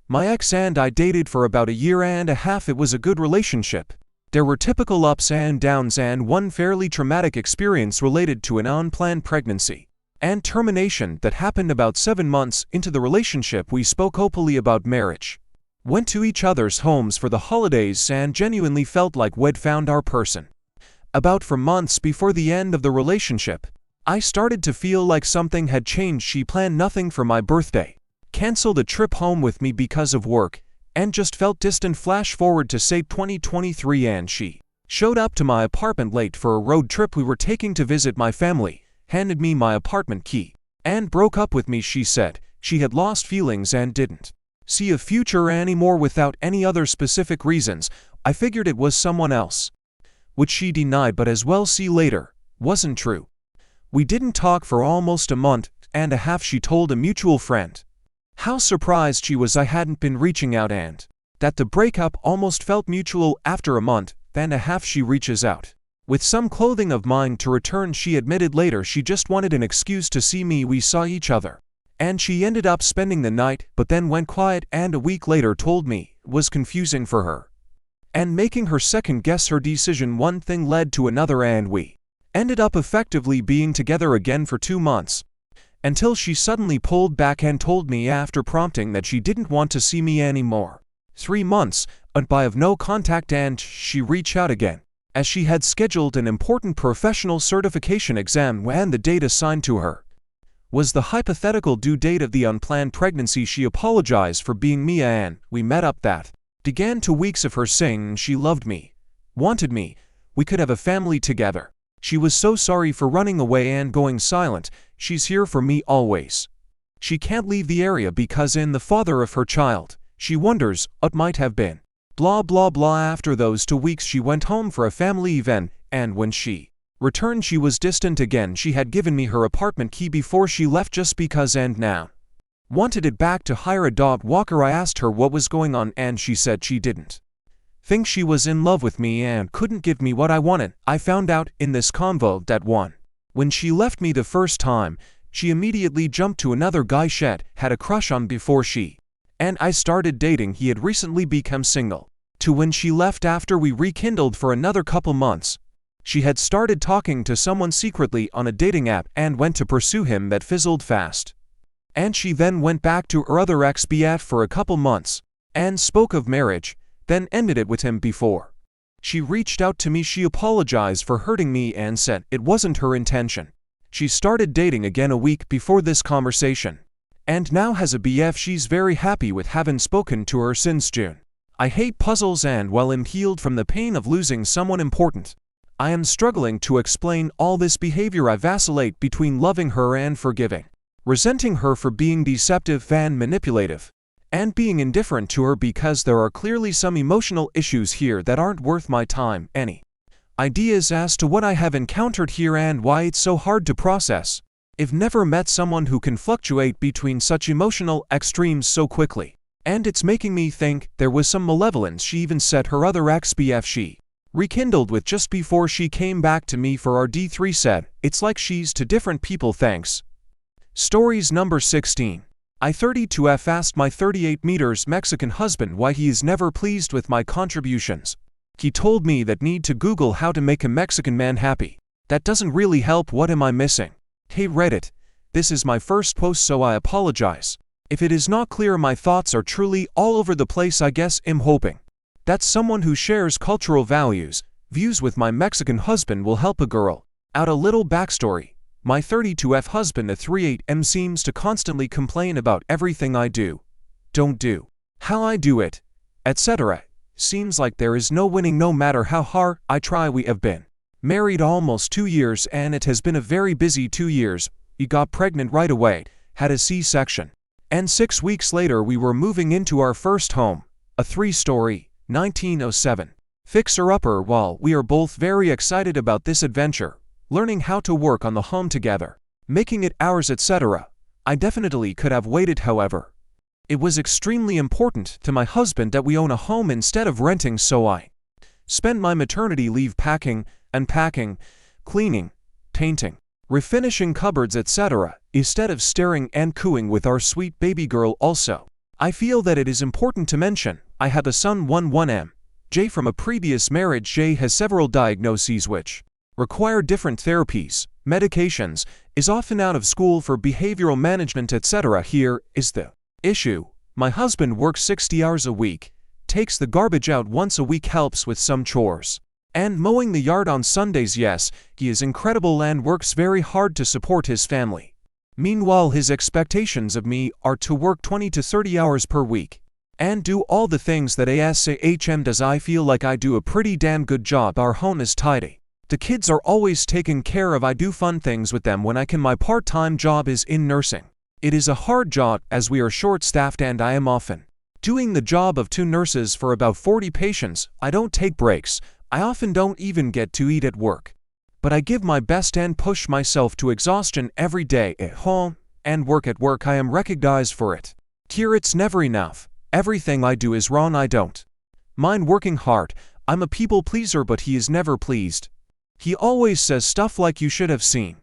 My ex and I dated for about a year and a half. It was a good relationship. There were typical ups and downs and one fairly traumatic experience related to an unplanned pregnancy and termination that happened about 7 months into the relationship. We spoke openly about marriage, went to each other's homes for the holidays, and genuinely felt like we'd found our person. About 4 months before the end of the relationship, I started to feel like something had changed. She planned nothing for my birthday, canceled a trip home with me because of work, and just felt distant. Flash forward to say 2023 and she showed up to my apartment late for a road trip we were taking to visit my family, handed me my apartment key, and broke up with me. She said she had lost feelings and didn't see a future anymore without any other specific reasons. I figured it was someone else, which she denied, but as we'll see later, wasn't true. We didn't talk for almost a month and a half. She told a mutual friend how surprised she was I hadn't been reaching out and that the breakup almost felt mutual. After a month and a half, she reaches out with some clothing of mine to return. She admitted later she just wanted an excuse to see me. We saw each other, and she ended up spending the night, but then went quiet and a week later told me it was confusing for her and making her second guess her decision. One thing led to another and we ended up effectively being together again for 2 months, until she suddenly pulled back and told me after prompting that she didn't want to see me anymore. 3 months went by of no contact, and she reached out again as she had scheduled an important professional certification exam when the date assigned to her was the hypothetical due date of the unplanned pregnancy. She apologized for being me and we met up. That began 2 weeks of her saying she loved me, wanted me, we could have a family together. She was so sorry for running away and going silent. She's here for me always. She can't leave the area because in the father of her child, she wonders what might have been. Blah blah blah. After those 2 weeks she went home for a family event, and when she returned she was distant again. She had given me her apartment key before she left just because, and now wanted it back to hire a dog walker. I asked her what was going on and she said she didn't think she was in love with me and couldn't give me what I wanted. I found out in this convo that when she left me the first time, she immediately jumped to another guy she'd had a crush on before she and I started dating. He had recently become single. To when she left after we rekindled for another couple months, she had started talking to someone secretly on a dating app and went to pursue him. That fizzled fast, and she then went back to her other ex-BF for a couple months and spoke of marriage, then ended it with him. Before she reached out to me, she apologized for hurting me and said it wasn't her intention. She started dating again a week before this conversation and now has a BF. She's very happy with having spoken to her since June. I hate puzzles, and while I'm healed from the pain of losing someone important, I am struggling to explain all this behavior. I vacillate between loving her and forgiving, resenting her for being deceptive and manipulative, and being indifferent to her because there are clearly some emotional issues here that aren't worth my time. Any ideas as to what I have encountered here and why it's so hard to process? I've never met someone who can fluctuate between such emotional extremes so quickly, and it's making me think there was some malevolence. She even said her other ex-BF she rekindled with just before she came back to me for our D3 said it's like she's to different people. Thanks. Stories number 16. I 32F asked my 38 meters Mexican husband why he is never pleased with my contributions. He told me that need to Google how to make a Mexican man happy. That doesn't really help. What am I missing? Hey Reddit, this is my first post, so I apologize if it is not clear. My thoughts are truly all over the place. I guess I'm hoping that someone who shares cultural views with my Mexican husband will help a girl out. A little backstory. My 32F husband, a 38M, seems to constantly complain about everything I do, don't do, how I do it, etc. Seems like there is no winning no matter how hard I try. We have been married almost 2 years and it has been a very busy 2 years. He got pregnant right away, had a C-section, and 6 weeks later we were moving into our first home, a 3-story, 1907 fixer-upper. While we are both very excited about this adventure, learning how to work on the home together, making it hours, etc. I definitely could have waited, however. It was extremely important to my husband that we own a home instead of renting, so I spent my maternity leave packing, unpacking, cleaning, painting, refinishing cupboards, etc., instead of staring and cooing with our sweet baby girl. Also, I feel that it is important to mention, I had a son 11M. J from a previous marriage. J has several diagnoses which require different therapies, medications, is often out of school for behavioral management, etc. Here is the issue. My husband works 60 hours a week, takes the garbage out once a week, helps with some chores, and mowing the yard on Sundays. Yes, he is incredible and works very hard to support his family. Meanwhile, his expectations of me are to work 20 to 30 hours per week and do all the things that ASHM does. I feel like I do a pretty damn good job. Our home is tidy. The kids are always taken care of. I do fun things with them when I can. My part-time job is in nursing. It is a hard job as we are short-staffed and I am often doing the job of 2 nurses for about 40 patients. I don't take breaks. I often don't even get to eat at work. But I give my best and push myself to exhaustion every day at home and work at work. I am recognized for it. Here it's never enough. Everything I do is wrong. I don't mind working hard. I'm a people pleaser, but he is never pleased. He always says stuff like, you should have seen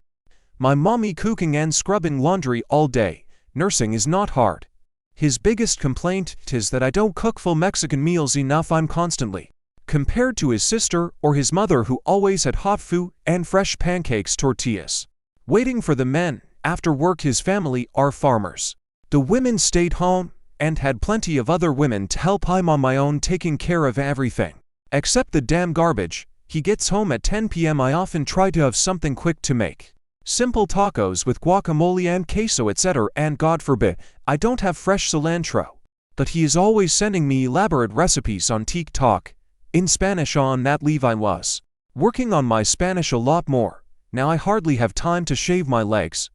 my mommy cooking and scrubbing laundry all day. Nursing is not hard. His biggest complaint is that I don't cook full Mexican meals enough. I'm constantly compared to his sister or his mother, who always had hot food and fresh pancakes, tortillas waiting for the men. After work, his family are farmers. The women stayed home and had plenty of other women to help. I'm on my own, taking care of everything except the damn garbage. He gets home at 10 p.m. I often try to have something quick to make. Simple tacos with guacamole and queso, etc. And God forbid, I don't have fresh cilantro. But he is always sending me elaborate recipes on TikTok. In Spanish. On that leave I was working on my Spanish a lot more. Now I hardly have time to shave my legs.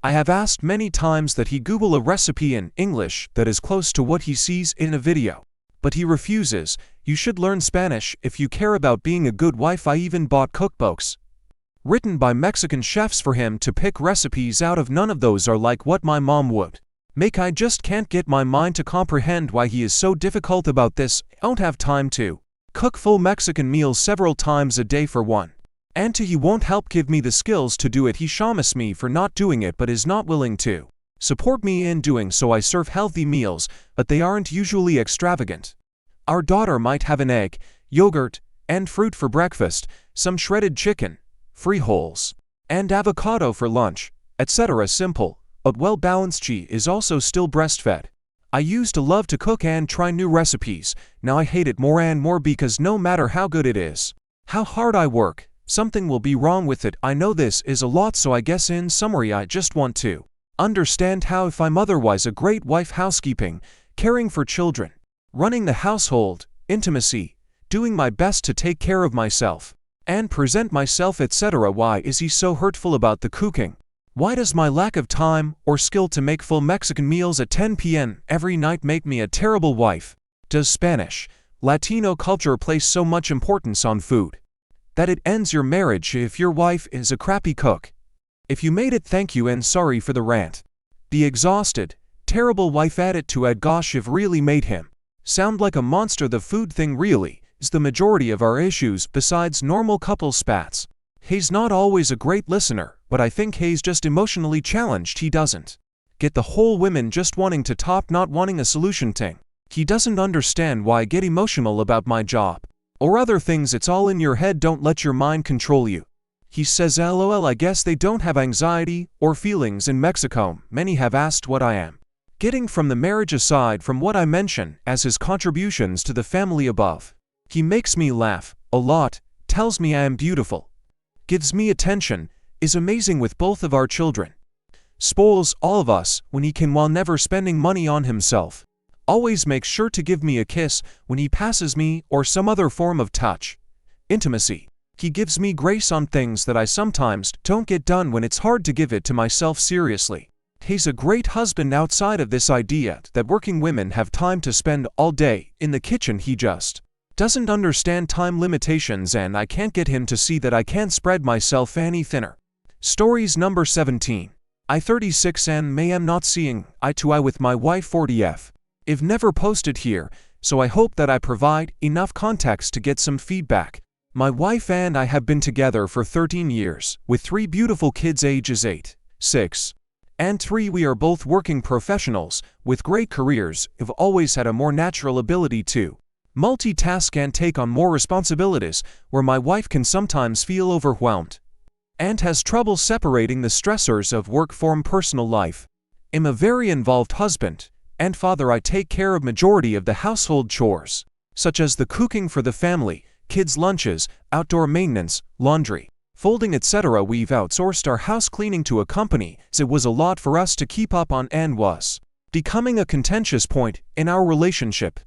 I have asked many times that he Google a recipe in English that is close to what he sees in a video. But he refuses. You should learn Spanish if you care about being a good wife. I even bought cookbooks written by Mexican chefs for him to pick recipes out of. None of those are like what my mom would make. I just can't get my mind to comprehend why he is so difficult about this. I don't have time to cook full Mexican meals several times a day for one. And two, he won't help give me the skills to do it. He shames me for not doing it but is not willing to support me in doing so. I serve healthy meals, but they aren't usually extravagant. Our daughter might have an egg, yogurt, and fruit for breakfast, some shredded chicken, frijoles, and avocado for lunch, etc. Simple, but well-balanced. She is also still breastfed. I used to love to cook and try new recipes. Now I hate it more and more because no matter how good it is, how hard I work, something will be wrong with it. I know this is a lot, so I guess in summary I just want to understand how, if I'm otherwise a great wife, housekeeping, caring for children, running the household, intimacy, doing my best to take care of myself and present myself, etc., why is he so hurtful about the cooking? Why does my lack of time or skill to make full Mexican meals at 10 p.m. every night make me a terrible wife? Does Spanish, Latino culture place so much importance on food that it ends your marriage if your wife is a crappy cook? If you made it, thank you and sorry for the rant. The exhausted, terrible wife added to add, gosh, if really made him sound like a monster. The food thing really is the majority of our issues besides normal couple spats. He's not always a great listener, but I think he's just emotionally challenged. He doesn't get the whole women just wanting to top, not wanting a solution thing. He doesn't understand why I get emotional about my job or other things. It's all in your head. Don't let your mind control you. He says, LOL, I guess they don't have anxiety or feelings in Mexico. Many have asked what I am getting from the marriage aside from what I mention as his contributions to the family above. He makes me laugh a lot, tells me I am beautiful, gives me attention, is amazing with both of our children, spoils all of us when he can while never spending money on himself, always makes sure to give me a kiss when he passes me or some other form of touch, intimacy. He gives me grace on things that I sometimes don't get done when it's hard to give it to myself seriously. He's a great husband outside of this idea that working women have time to spend all day in the kitchen. He just doesn't understand time limitations, and I can't get him to see that I can't spread myself any thinner. Stories number 17. I 36 and may am not seeing eye to eye with my wife 40F. I've never posted here, so I hope that I provide enough context to get some feedback. My wife and I have been together for 13 years, with 3 beautiful kids ages 8, 6, and 3. We are both working professionals, with great careers. I've always had a more natural ability to multitask and take on more responsibilities, where my wife can sometimes feel overwhelmed and has trouble separating the stressors of work from personal life. I'm a very involved husband and father. I take care of majority of the household chores, such as the cooking for the family, kids' lunches, outdoor maintenance, laundry, folding, etc. We've outsourced our house cleaning to a company, as it was a lot for us to keep up on and was becoming a contentious point in our relationship.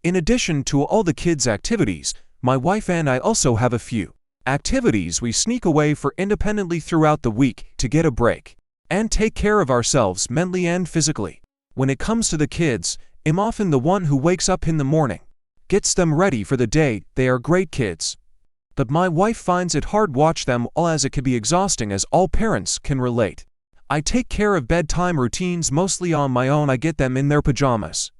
In addition to all the kids' activities, my wife and I also have a few activities we sneak away for independently throughout the week to get a break and take care of ourselves mentally and physically. When it comes to the kids, I'm often the one who wakes up in the morning, gets them ready for the day. They are great kids, but my wife finds it hard watch them all, as it can be exhausting, as all parents can relate. I take care of bedtime routines mostly on my own. I get them in their pajamas,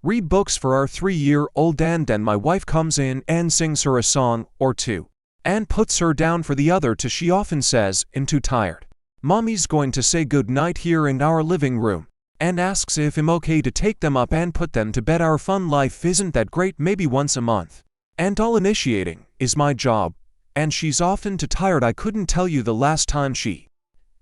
read books for our 3-year-old, and then my wife comes in and sings her a song or two and puts her down for the other till she often says, "I'm too tired. Mommy's going to say good night here in our living room," and asks if I'm okay to take them up and put them to bed. Our fun life isn't that great, maybe once a month, and all initiating is my job, and she's often too tired. I couldn't tell you the last time she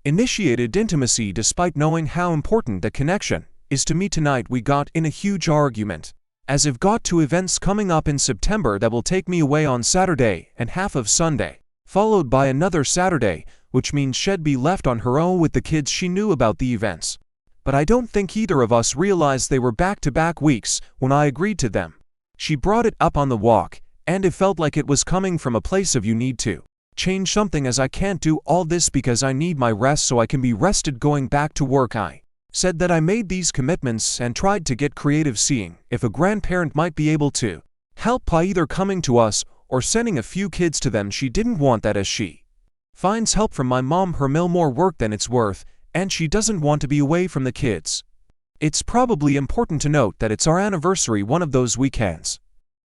initiated intimacy, despite knowing how important the connection is to me. Tonight we got in a huge argument, as I've got 2 events coming up in September that will take me away on Saturday and half of Sunday, followed by another Saturday, which means she'd be left on her own with the kids. She knew about the events, but I don't think either of us realized they were back-to-back weeks when I agreed to them. She brought it up on the walk, and it felt like it was coming from a place of, "You need to change something, as I can't do all this because I need my rest so I can be rested going back to work." I said that I made these commitments and tried to get creative, seeing if a grandparent might be able to help by either coming to us or sending a few kids to them. She didn't want that, as she finds help from my mom her mill more work than it's worth, and she doesn't want to be away from the kids. It's probably important to note that it's our anniversary one of those weekends,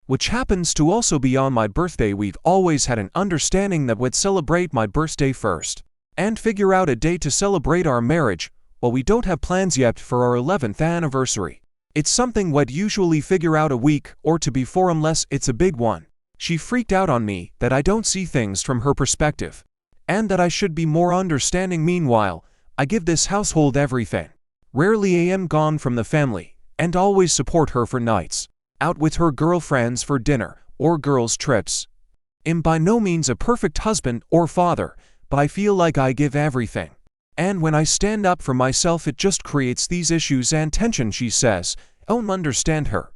which happens to also be on my birthday. We've always had an understanding that we'd celebrate my birthday first and figure out a day to celebrate our marriage. While we don't have plans yet for our 11th anniversary, it's something we'd usually figure out a week or two before, unless it's a big one. She freaked out on me that I don't see things from her perspective, and that I should be more understanding. Meanwhile, I give this household everything. Rarely am gone from the family, and always support her for nights out with her girlfriends for dinner or girls' trips. I'm by no means a perfect husband or father, but I feel like I give everything. And when I stand up for myself, it just creates these issues and tension. She says, "I don't understand her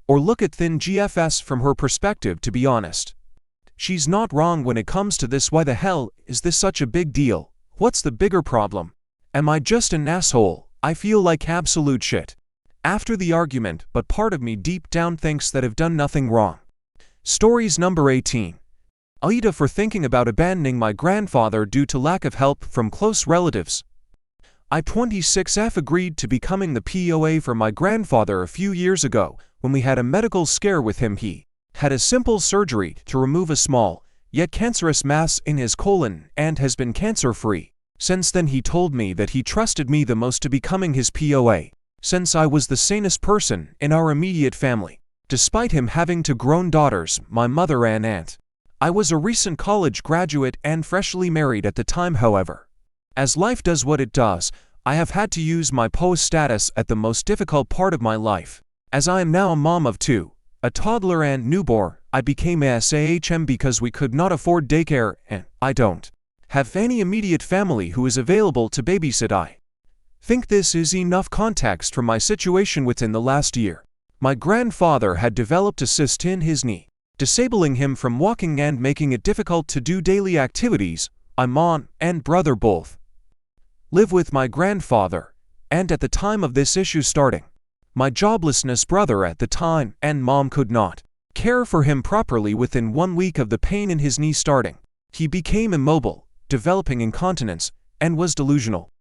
or look at thin GFS from her perspective." To be honest, she's not wrong when it comes to this. Why the hell is this such a big deal? What's the bigger problem? Am I just an asshole? I feel like absolute shit after the argument, but part of me deep down thinks that I've done nothing wrong. Stories number 18. Aita for thinking about abandoning my grandfather due to lack of help from close relatives. I 26F agreed to becoming the POA for my grandfather a few years ago when we had a medical scare with him. He had a simple surgery to remove a small, yet cancerous mass in his colon and has been cancer-free since then. He told me that he trusted me the most to becoming his POA, since I was the sanest person in our immediate family, despite him having 2 grown daughters, my mother and aunt. I was a recent college graduate and freshly married at the time. However, as life does what it does, I have had to use my POA status at the most difficult part of my life. As I am now a mom of 2, a toddler and newborn, I became a SAHM because we could not afford daycare, and I don't have any immediate family who is available to babysit. I think this is enough context for my situation. Within the last year, my grandfather had developed a cyst in his knee, disabling him from walking and making it difficult to do daily activities. My mom and brother both live with my grandfather, and at the time of this issue starting, my joblessness brother at the time and mom could not care for him properly. Within 1 week of the pain in his knee starting, he became immobile developing incontinence, and was delusional.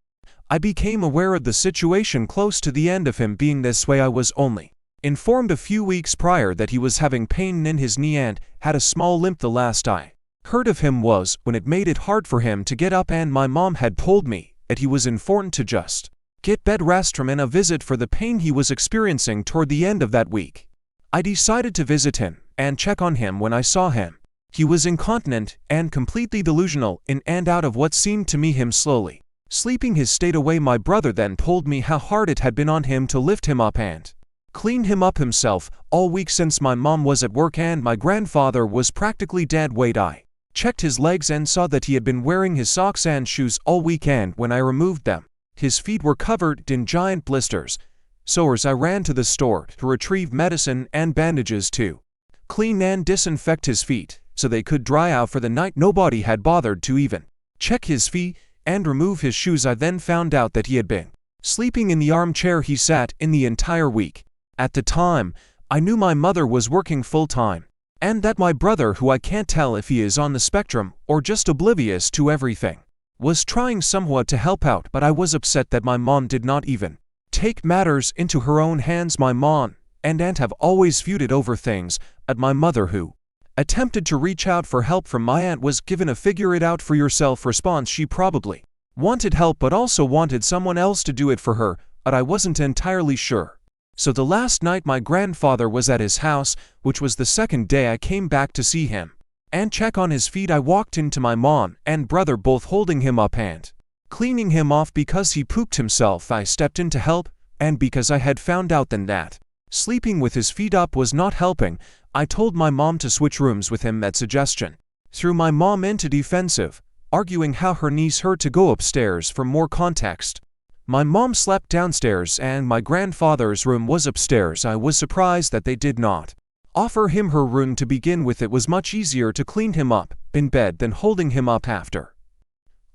I became aware of the situation close to the end of him being this way. I was only informed a few weeks prior that he was having pain in his knee and had a small limp. The last I heard of him was when it made it hard for him to get up, and my mom had told me that he was important to just get bed rest from and a visit for the pain he was experiencing toward the end of that week. I decided to visit him and check on him. When I saw him, he was incontinent and completely delusional in and out of what seemed to me him slowly sleeping his state away. My brother then told me how hard it had been on him to lift him up and clean him up himself all week since my mom was at work and my grandfather was practically dead weight. I checked his legs and saw that he had been wearing his socks and shoes all weekend. When I removed them, his feet were covered in giant blisters. So as I ran to the store to retrieve medicine and bandages to clean and disinfect his feet so they could dry out for the night. Nobody had bothered to even check his feet and remove his shoes. I then found out that he had been sleeping in the armchair he sat in the entire week. At the time, I knew my mother was working full-time, and that my brother, who I can't tell if he is on the spectrum or just oblivious to everything, was trying somewhat to help out. But I was upset that my mom did not even take matters into her own hands. My mom and aunt have always feuded over things, and my mother, who attempted to reach out for help from my aunt, was given a figure-it-out-for-yourself response. She probably wanted help but also wanted someone else to do it for her, but I wasn't entirely sure. So the last night my grandfather was at his house, which was the second day I came back to see him and check on his feet, I walked into my mom and brother both holding him up and cleaning him off because he pooped himself. I stepped in to help, and because I had found out then that sleeping with his feet up was not helping, I told my mom to switch rooms with him. That suggestion threw my mom into defensive, arguing how her knees hurt to go upstairs. For more context, my mom slept downstairs and my grandfather's room was upstairs. I was surprised that they did not offer him her room to begin with. It was much easier to clean him up in bed than holding him up. After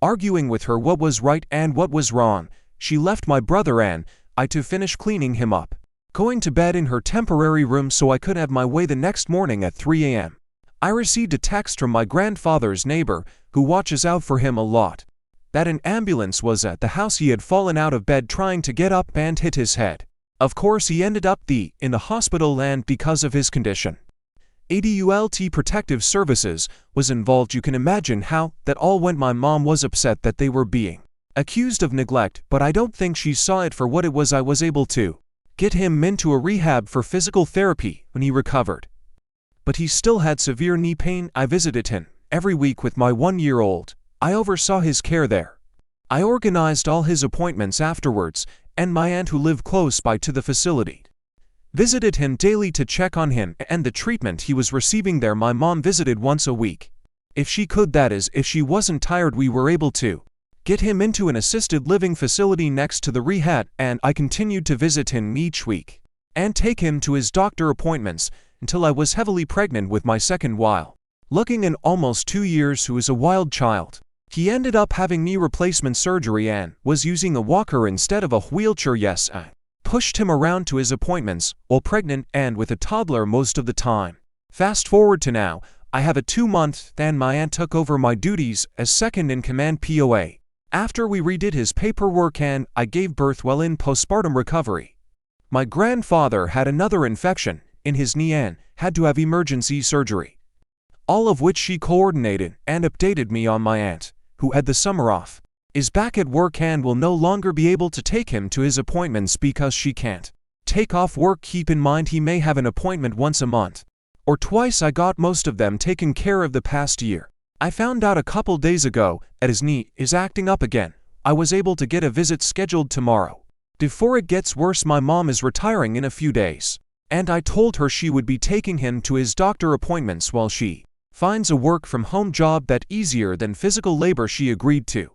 arguing with her what was right and what was wrong, she left my brother and I to finish cleaning him up, going to bed in her temporary room so I could have my way. The next morning at 3 a.m., I received a text from my grandfather's neighbor, who watches out for him a lot, that an ambulance was at the house. He had fallen out of bed trying to get up and hit his head. Of course he ended up in the hospital, and because of his condition, ADULT Protective Services was involved. You can imagine how that all went. My mom was upset that they were being accused of neglect, but I don't think she saw it for what it was. I was able to get him into a rehab for physical therapy when he recovered, but he still had severe knee pain. I visited him every week with my 1-year-old. I oversaw his care there. I organized all his appointments afterwards, and my aunt, who lived close by to the facility, visited him daily to check on him and the treatment he was receiving there. My mom visited once a week, if she could. That is, if she wasn't tired. We were able to get him into an assisted living facility next to the rehab, and I continued to visit him each week and take him to his doctor appointments until I was heavily pregnant with my second, while looking in almost 2 years, who is a wild child. He ended up having knee replacement surgery and was using a walker instead of a wheelchair. Yes, I pushed him around to his appointments while pregnant and with a toddler most of the time. Fast forward to now, I have a 2-month, and my aunt took over my duties as second-in-command POA after we redid his paperwork and I gave birth while in postpartum recovery. My grandfather had another infection in his knee and had to have emergency surgery, all of which she coordinated and updated me on. My aunt, who had the summer off, is back at work and will no longer be able to take him to his appointments because she can't take off work. Keep in mind he may have an appointment once a month or twice. I got most of them taken care of the past year. I found out a couple days ago that his knee is acting up again. I was able to get a visit scheduled tomorrow. Before it gets worse, my mom is retiring in a few days, and I told her she would be taking him to his doctor appointments while she finds a work-from-home job that easier than physical labor. She agreed to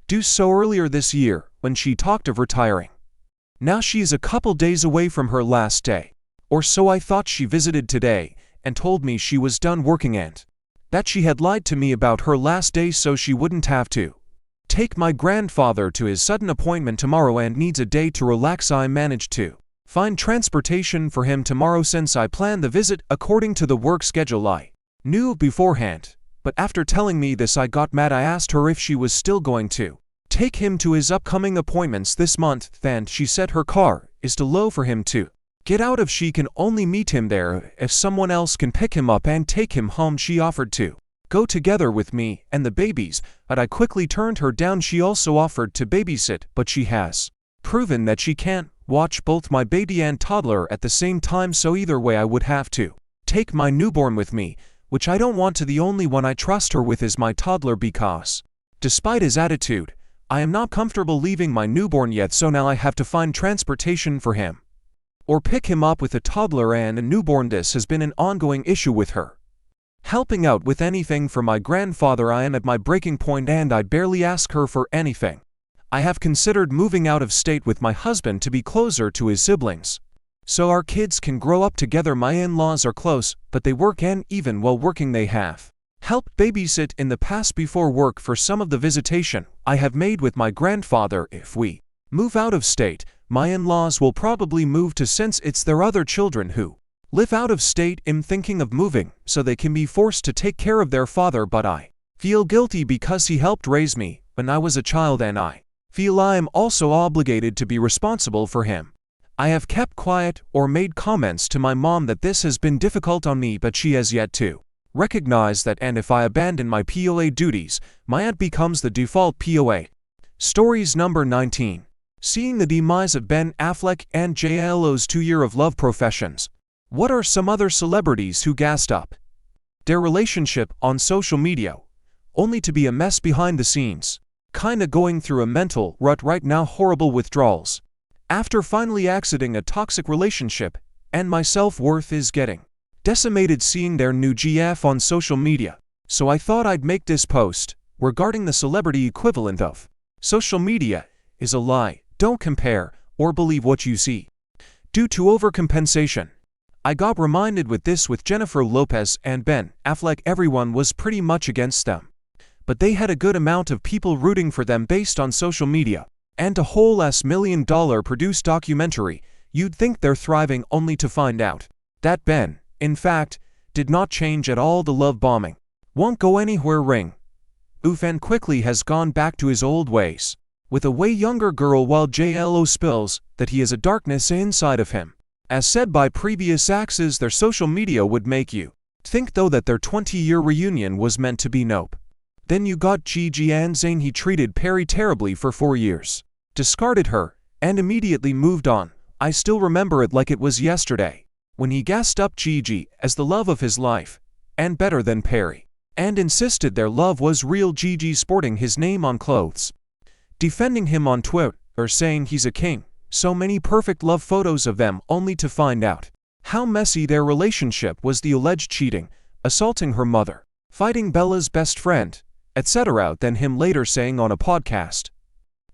do so earlier this year when she talked of retiring. Now she is a couple days away from her last day, or so I thought. She visited today and told me she was done working and that she had lied to me about her last day so she wouldn't have to take my grandfather to his sudden appointment tomorrow and needs a day to relax. I managed to find transportation for him tomorrow since I planned the visit according to the work schedule I knew beforehand. But after telling me this I got mad. I asked her if she was still going to take him to his upcoming appointments this month, and she said her car is too low for him to get out of. She can only meet him there if someone else can pick him up and take him home. She offered to go together with me and the babies, but I quickly turned her down. She also offered to babysit, but she has proven that she can't watch both my baby and toddler at the same time, so either way I would have to take my newborn with me, which I don't want to. The only one I trust her with is my toddler because, despite his attitude, I am not comfortable leaving my newborn yet, so now I have to find transportation for him or pick him up with a toddler and a newborn. This has been an ongoing issue with her helping out with anything for my grandfather. I am at my breaking point and I barely ask her for anything. I have considered moving out of state with my husband to be closer to his siblings, so our kids can grow up together. My in-laws are close, but they work, and even while working they have helped babysit in the past before work for some of the visitation I have made with my grandfather. If we move out of state, my in-laws will probably move too, since it's their other children who live out of state. I'm thinking of moving so they can be forced to take care of their father, but I feel guilty because he helped raise me when I was a child and I feel I am also obligated to be responsible for him. I have kept quiet or made comments to my mom that this has been difficult on me, but she has yet to recognize that, and if I abandon my POA duties, my aunt becomes the default POA. Stories number 19. Seeing the demise of Ben Affleck and JLO's 2-year of love professions. What are some other celebrities who gassed up their relationship on social media, only to be a mess behind the scenes? Kinda going through a mental rut right now. Horrible withdrawals after finally exiting a toxic relationship, and my self-worth is getting decimated seeing their new GF on social media. So I thought I'd make this post regarding the celebrity equivalent of social media is a lie. Don't compare or believe what you see. Due to overcompensation. I got reminded with this with Jennifer Lopez and Ben Affleck. Everyone was pretty much against them, but they had a good amount of people rooting for them based on social media, and a whole $1 million produced documentary. You'd think they're thriving, only to find out that Ben, in fact, did not change at all. The love bombing won't go anywhere ring. Oof, and quickly has gone back to his old ways with a way younger girl, while JLO spills that he has a darkness inside of him. As said by previous exes, their social media would make you think though that their 20-year reunion was meant to be. Nope. Then you got Gigi and Zayn. He treated Perry terribly for 4 years, discarded her, and immediately moved on. I still remember it like it was yesterday, when he gassed up Gigi as the love of his life, and better than Perry, and insisted their love was real. Gigi sporting his name on clothes, defending him on Twitter, saying he's a king. So many perfect love photos of them, only to find out how messy their relationship was. The alleged cheating, assaulting her mother, fighting Bella's best friend, etc. Then him later saying on a podcast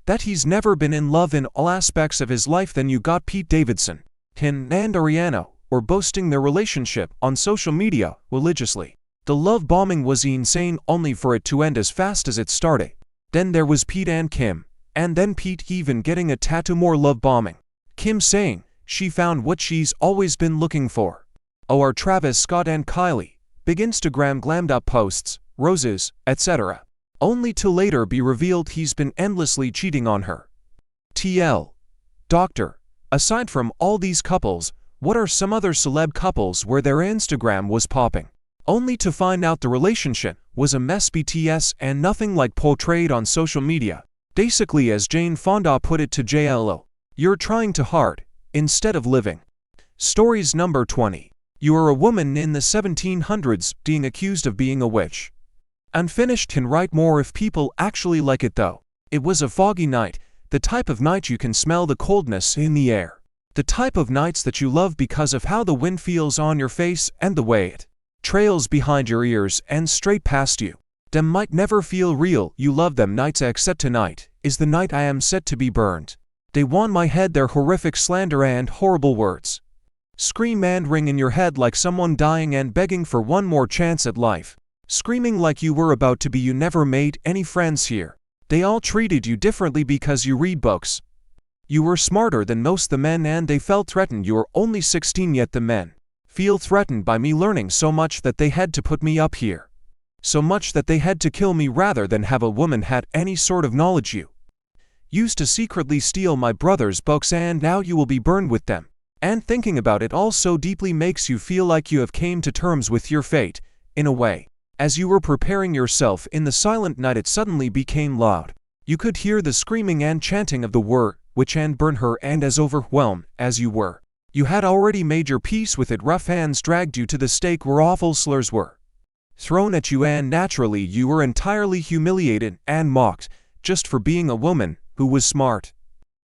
that he's never been in love in all aspects of his life. Then you got Pete Davidson, him and Ariana were boasting their relationship on social media religiously. The love bombing was insane, only for it to end as fast as it started. Then there was Pete and Kim, and then Pete even getting a tattoo. More love bombing. Kim saying she found what she's always been looking for. Or Travis Scott and Kylie, big Instagram glammed up posts, roses, etc. Only to later be revealed he's been endlessly cheating on her. TL. Doctor, aside from all these couples, what are some other celeb couples where their Instagram was popping, only to find out the relationship was a mess? BTS and nothing like portrayed on social media. Basically, as Jane Fonda put it to JLO, you're trying too hard, instead of living. Stories number 20. You are a woman in the 1700s being accused of being a witch. Unfinished can write more if people actually like it though. It was a foggy night, the type of night you can smell the coldness in the air. The type of nights that you love because of how the wind feels on your face and the way it trails behind your ears and straight past you. Them might never feel real. You love them nights, except tonight is the night I am set to be burned. They want my head, their horrific slander and horrible words. Scream and ring in your head like someone dying and begging for one more chance at life. Screaming like you were about to be. You never made any friends here. They all treated you differently because you read books. You were smarter than most the men and they felt threatened. You were only 16, yet the men feel threatened by me learning so much that they had to put me up here. So much that they had to kill me rather than have a woman had any sort of knowledge you used to secretly steal my brother's books and now you will be burned with them. And thinking about it all so deeply makes you feel like you have came to terms with your fate, in a way. As you were preparing yourself in the silent night it suddenly became loud. You could hear the screaming and chanting of the word, which and burn her and as overwhelmed as you were. You had already made your peace with it. Rough hands dragged you to the stake where awful slurs were thrown at you and naturally you were entirely humiliated and mocked, just for being a woman who was smart.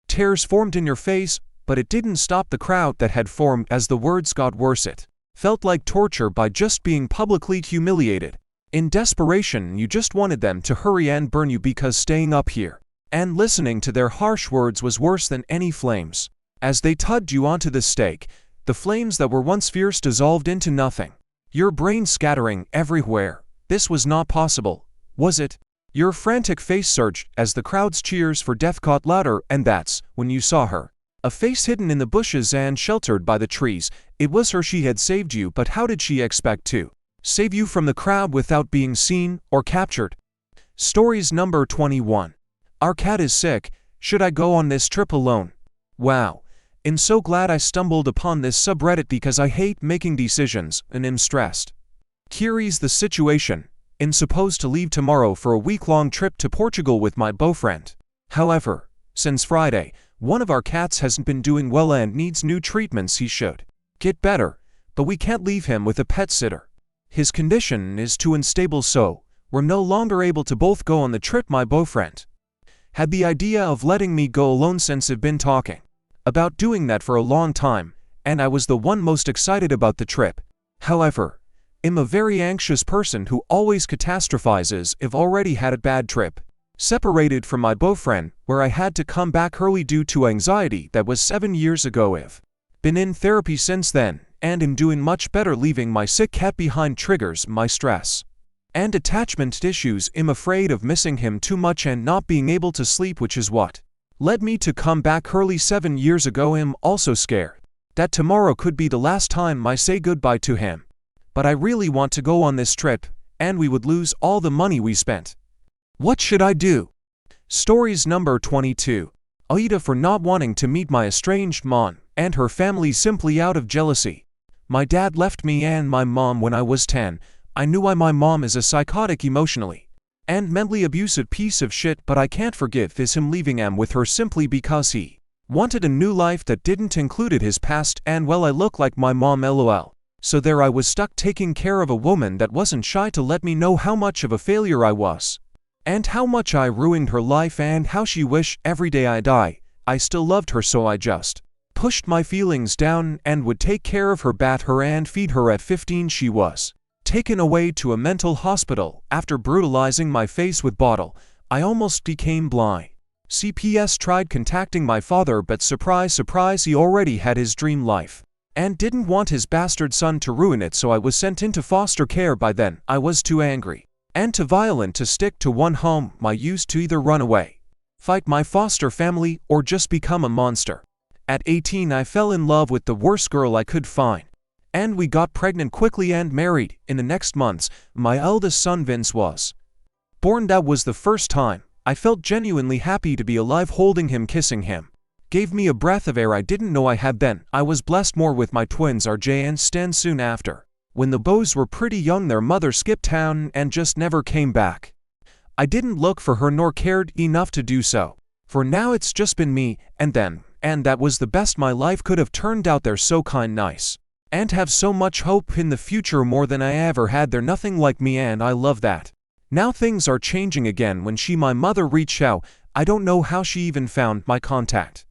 Tears formed in your face, but it didn't stop the crowd that had formed as the words got worse. It felt like torture by just being publicly humiliated. In desperation you just wanted them to hurry and burn you because staying up here and listening to their harsh words was worse than any flames. As they tugged you onto the stake, the flames that were once fierce dissolved into nothing. Your brain scattering everywhere. This was not possible, was it? Your frantic face surged as the crowd's cheers for death got louder and that's when you saw her. A face hidden in the bushes and sheltered by the trees. It was her. She had saved you, but how did she expect to save you from the crowd without being seen or captured? Stories number 21. Our cat is sick. Should I go on this trip alone? Wow. I'm so glad I stumbled upon this subreddit because I hate making decisions and am stressed. Here's the situation. I'm supposed to leave tomorrow for a week-long trip to Portugal with my boyfriend. However, since Friday, one of our cats hasn't been doing well and needs new treatments. He should get better, but we can't leave him with a pet sitter. His condition is too unstable, so we're no longer able to both go on the trip. My boyfriend had the idea of letting me go alone since I've been talking about doing that for a long time, and I was the one most excited about the trip. However, I'm a very anxious person who always catastrophizes if already had a bad trip. Separated from my boyfriend, where I had to come back early due to anxiety. That was 7 years ago. I've been in therapy since then, and am doing much better. Leaving my sick cat behind triggers my stress and attachment issues. I'm afraid of missing him too much and not being able to sleep, which is what led me to come back early 7 years ago. I'm also scared that tomorrow could be the last time I say goodbye to him. But I really want to go on this trip, and we would lose all the money we spent. What should I do? Stories number 22. Aita for not wanting to meet my estranged mom and her family simply out of jealousy. My dad left me and my mom when I was 10. I knew why. My mom is a psychotic, emotionally and mentally abusive piece of shit, but I can't forgive him leaving him with her simply because he wanted a new life that didn't include his past, and well, I look like my mom, lol. So there I was stuck taking care of a woman that wasn't shy to let me know how much of a failure I was, and how much I ruined her life, and how she wished every day I die. I still loved her, so I just pushed my feelings down and would take care of her, bath her and feed her. At 15 she was taken away to a mental hospital after brutalizing my face with bottle. I almost became blind. CPS tried contacting my father, but surprise, surprise, he already had his dream life and didn't want his bastard son to ruin it, so I was sent into foster care. By then, I was too angry and too violent to stick to one home. I used to either run away, fight my foster family, or just become a monster. At 18 I fell in love with the worst girl I could find, and we got pregnant quickly and married. In the next months, my eldest son Vince was born. That was the first time I felt genuinely happy to be alive. Holding him, kissing him, gave me a breath of air I didn't know I had then. I was blessed more with my twins RJ and Stan. Soon after, when the boys were pretty young, their mother skipped town and just never came back. I didn't look for her nor cared enough to do so. For now it's just been me and them, and that was the best my life could have turned out. They're so kind, nice, and have so much hope in the future, more than I ever had. They're nothing like me and I love that. Now things are changing again. When my mother reached out, I don't know how she even found my contact,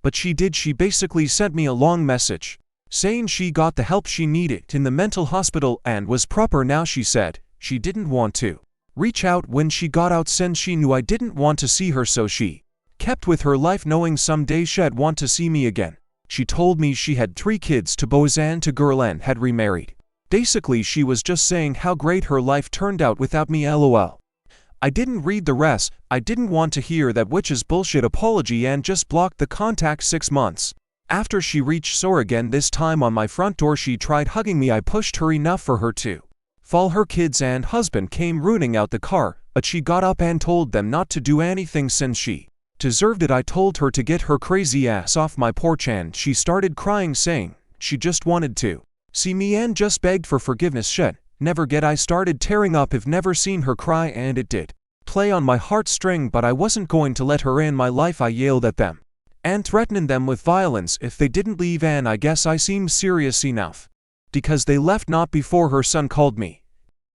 but she did. She basically sent me a long message saying she got the help she needed in the mental hospital and was proper now. She said she didn't want to reach out when she got out since she knew I didn't want to see her, so she kept with her life knowing someday she'd want to see me again. She told me she had 3 kids, 2 boys and 2 girls, and had remarried. Basically she was just saying how great her life turned out without me, lol. I didn't read the rest. I didn't want to hear that, which is bullshit apology, and just blocked the contact. 6 months after she reached sore again, this time on my front door. She tried hugging me. I pushed her enough for her to Fall her kids and husband came running out the car, but she got up and told them not to do anything since she deserved it. I told her to get her crazy ass off my porch and she started crying saying she just wanted to see me and just begged for forgiveness. Shit, never get. I started tearing up. I've never seen her cry and it did play on my heartstring, but I wasn't going to let her in my life. I yelled at them and threatening them with violence if they didn't leave, and I guess I seemed serious enough because they left not before her son called me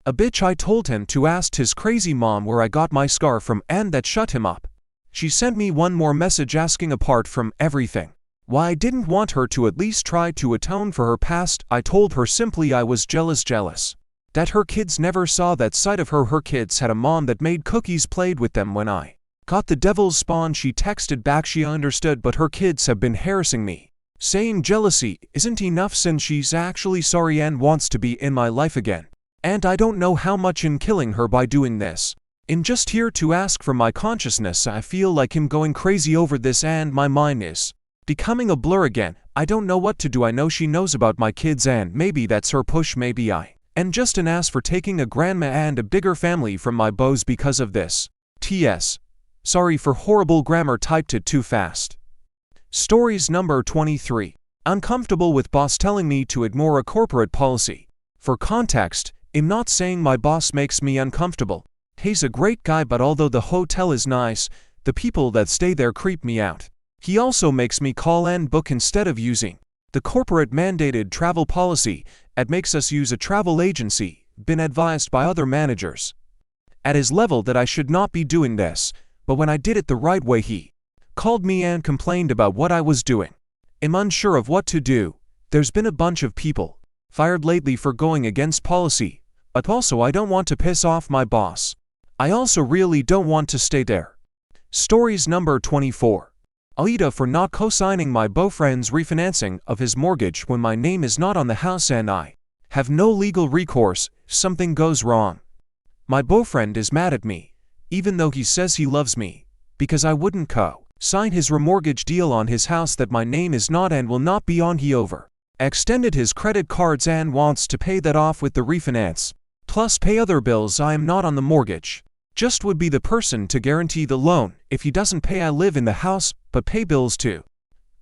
a bitch. I told him to ask his crazy mom where I got my scar from and that shut him up. She sent me one more message asking, apart from everything, why I didn't want her to at least try to atone for her past. I told her simply I was jealous that her kids never saw that side of her. Her kids had a mom that made cookies, played with them when I got the devil's spawn. She texted back she understood, but her kids have been harassing me, saying jealousy isn't enough since she's actually sorry and wants to be in my life again. And I don't know how much in killing her by doing this. I'm just here to ask for my consciousness. I feel like I'm going crazy over this and my mind is becoming a blur again. I don't know what to do. I know she knows about my kids and maybe that's her push. Maybe I and just an ass for taking a grandma and a bigger family from my bows because of this. TS. Sorry for horrible grammar, typed it too fast. Stories number 23. Uncomfortable with boss telling me to ignore a corporate policy. For context, I'm not saying my boss makes me uncomfortable. He's a great guy, but although the hotel is nice, the people that stay there creep me out. He also makes me call and book instead of using the corporate mandated travel policy. It makes us use a travel agency. Been advised by other managers at his level that I should not be doing this, but when I did it the right way, he called me and complained about what I was doing. I'm unsure of what to do. There's been a bunch of people fired lately for going against policy, but also I don't want to piss off my boss. I also really don't want to stay there. Stories number 24. Aita for not co-signing my boyfriend's refinancing of his mortgage when my name is not on the house and I have no legal recourse if something goes wrong. My boyfriend is mad at me, even though he says he loves me, because I wouldn't co-sign his remortgage deal on his house that my name is not and will not be on. He extended his credit cards and wants to pay that off with the refinance, plus pay other bills. I am not on the mortgage. Just would be the person to guarantee the loan. If he doesn't pay, I live in the house, but pay bills too.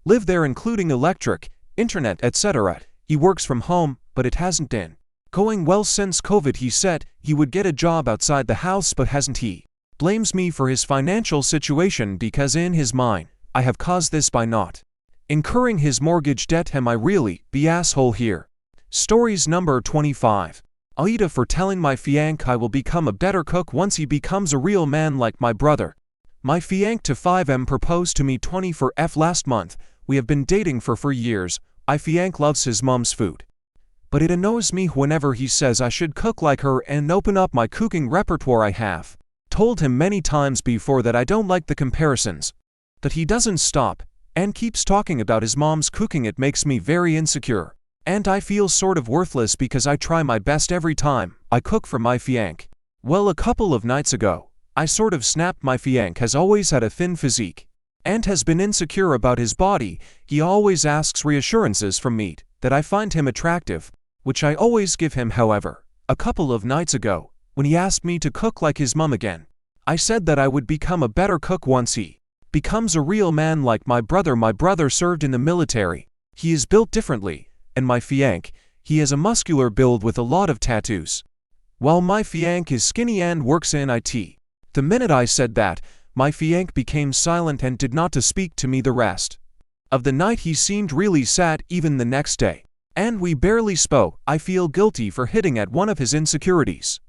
Live there including electric, internet, etc. He works from home, but it hasn't been going well since COVID. He said he would get a job outside the house, but hasn't. He blames me for his financial situation because in his mind, I have caused this by not incurring his mortgage debt. Am I really the asshole here? Stories number 25. Aita for telling my fiancé I will become a better cook once he becomes a real man like my brother. My fiancé to 5M proposed to me 24F last month. We have been dating for years. My fiancé loves his mom's food, but it annoys me whenever he says I should cook like her and open up my cooking repertoire. I have told him many times before that I don't like the comparisons, that he doesn't stop and keeps talking about his mom's cooking. It makes me very insecure. And I feel sort of worthless because I try my best every time I cook for my fiancé. Well, a couple of nights ago, I sort of snapped. My fiancé has always had a thin physique and has been insecure about his body. He always asks reassurances from me that I find him attractive, which I always give him. However, a couple of nights ago, when he asked me to cook like his mom again, I said that I would become a better cook once he becomes a real man like my brother. My brother served in the military. He is built differently. And my fiancé, he has a muscular build with a lot of tattoos, while my fiancé is skinny and works in IT. The minute I said that, my fiancé became silent and did not to speak to me the rest of the night. He seemed really sad even the next day, and we barely spoke. I feel guilty for hitting at one of his insecurities.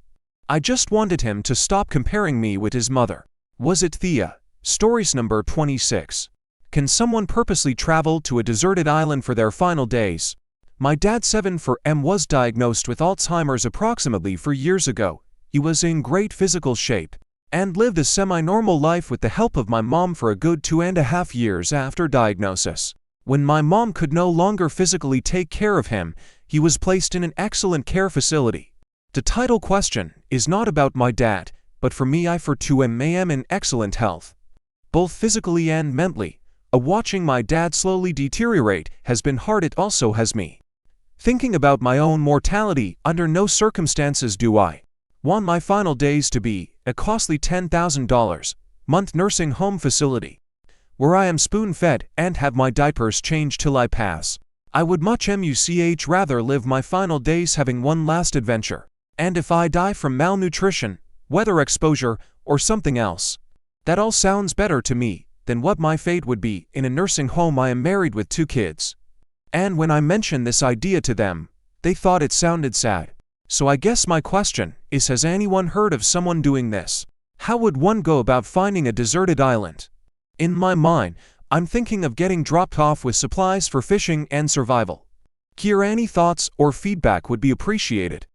I just wanted him to stop comparing me with his mother. Was it Thea? Stories number 26. Can someone purposely travel to a deserted island for their final days? My dad 7M was diagnosed with Alzheimer's approximately 4 years ago. He was in great physical shape and lived a semi-normal life with the help of my mom for a good 2.5 years after diagnosis. When my mom could no longer physically take care of him, he was placed in an excellent care facility. The title question is not about my dad, but for me. I for 2M in excellent health, both physically and mentally. Watching my dad slowly deteriorate has been hard. It also has me Thinking about my own mortality, under no circumstances do I want my final days to be a costly $10,000 month nursing home facility, where I am spoon-fed and have my diapers changed till I pass. I would much rather live my final days having one last adventure. And if I die from malnutrition, weather exposure, or something else, that all sounds better to me than what my fate would be in a nursing home. I am married with 2 kids. And when I mentioned this idea to them, they thought it sounded sad. So I guess my question is, has anyone heard of someone doing this? How would one go about finding a deserted island? In my mind, I'm thinking of getting dropped off with supplies for fishing and survival. Here, any thoughts or feedback would be appreciated.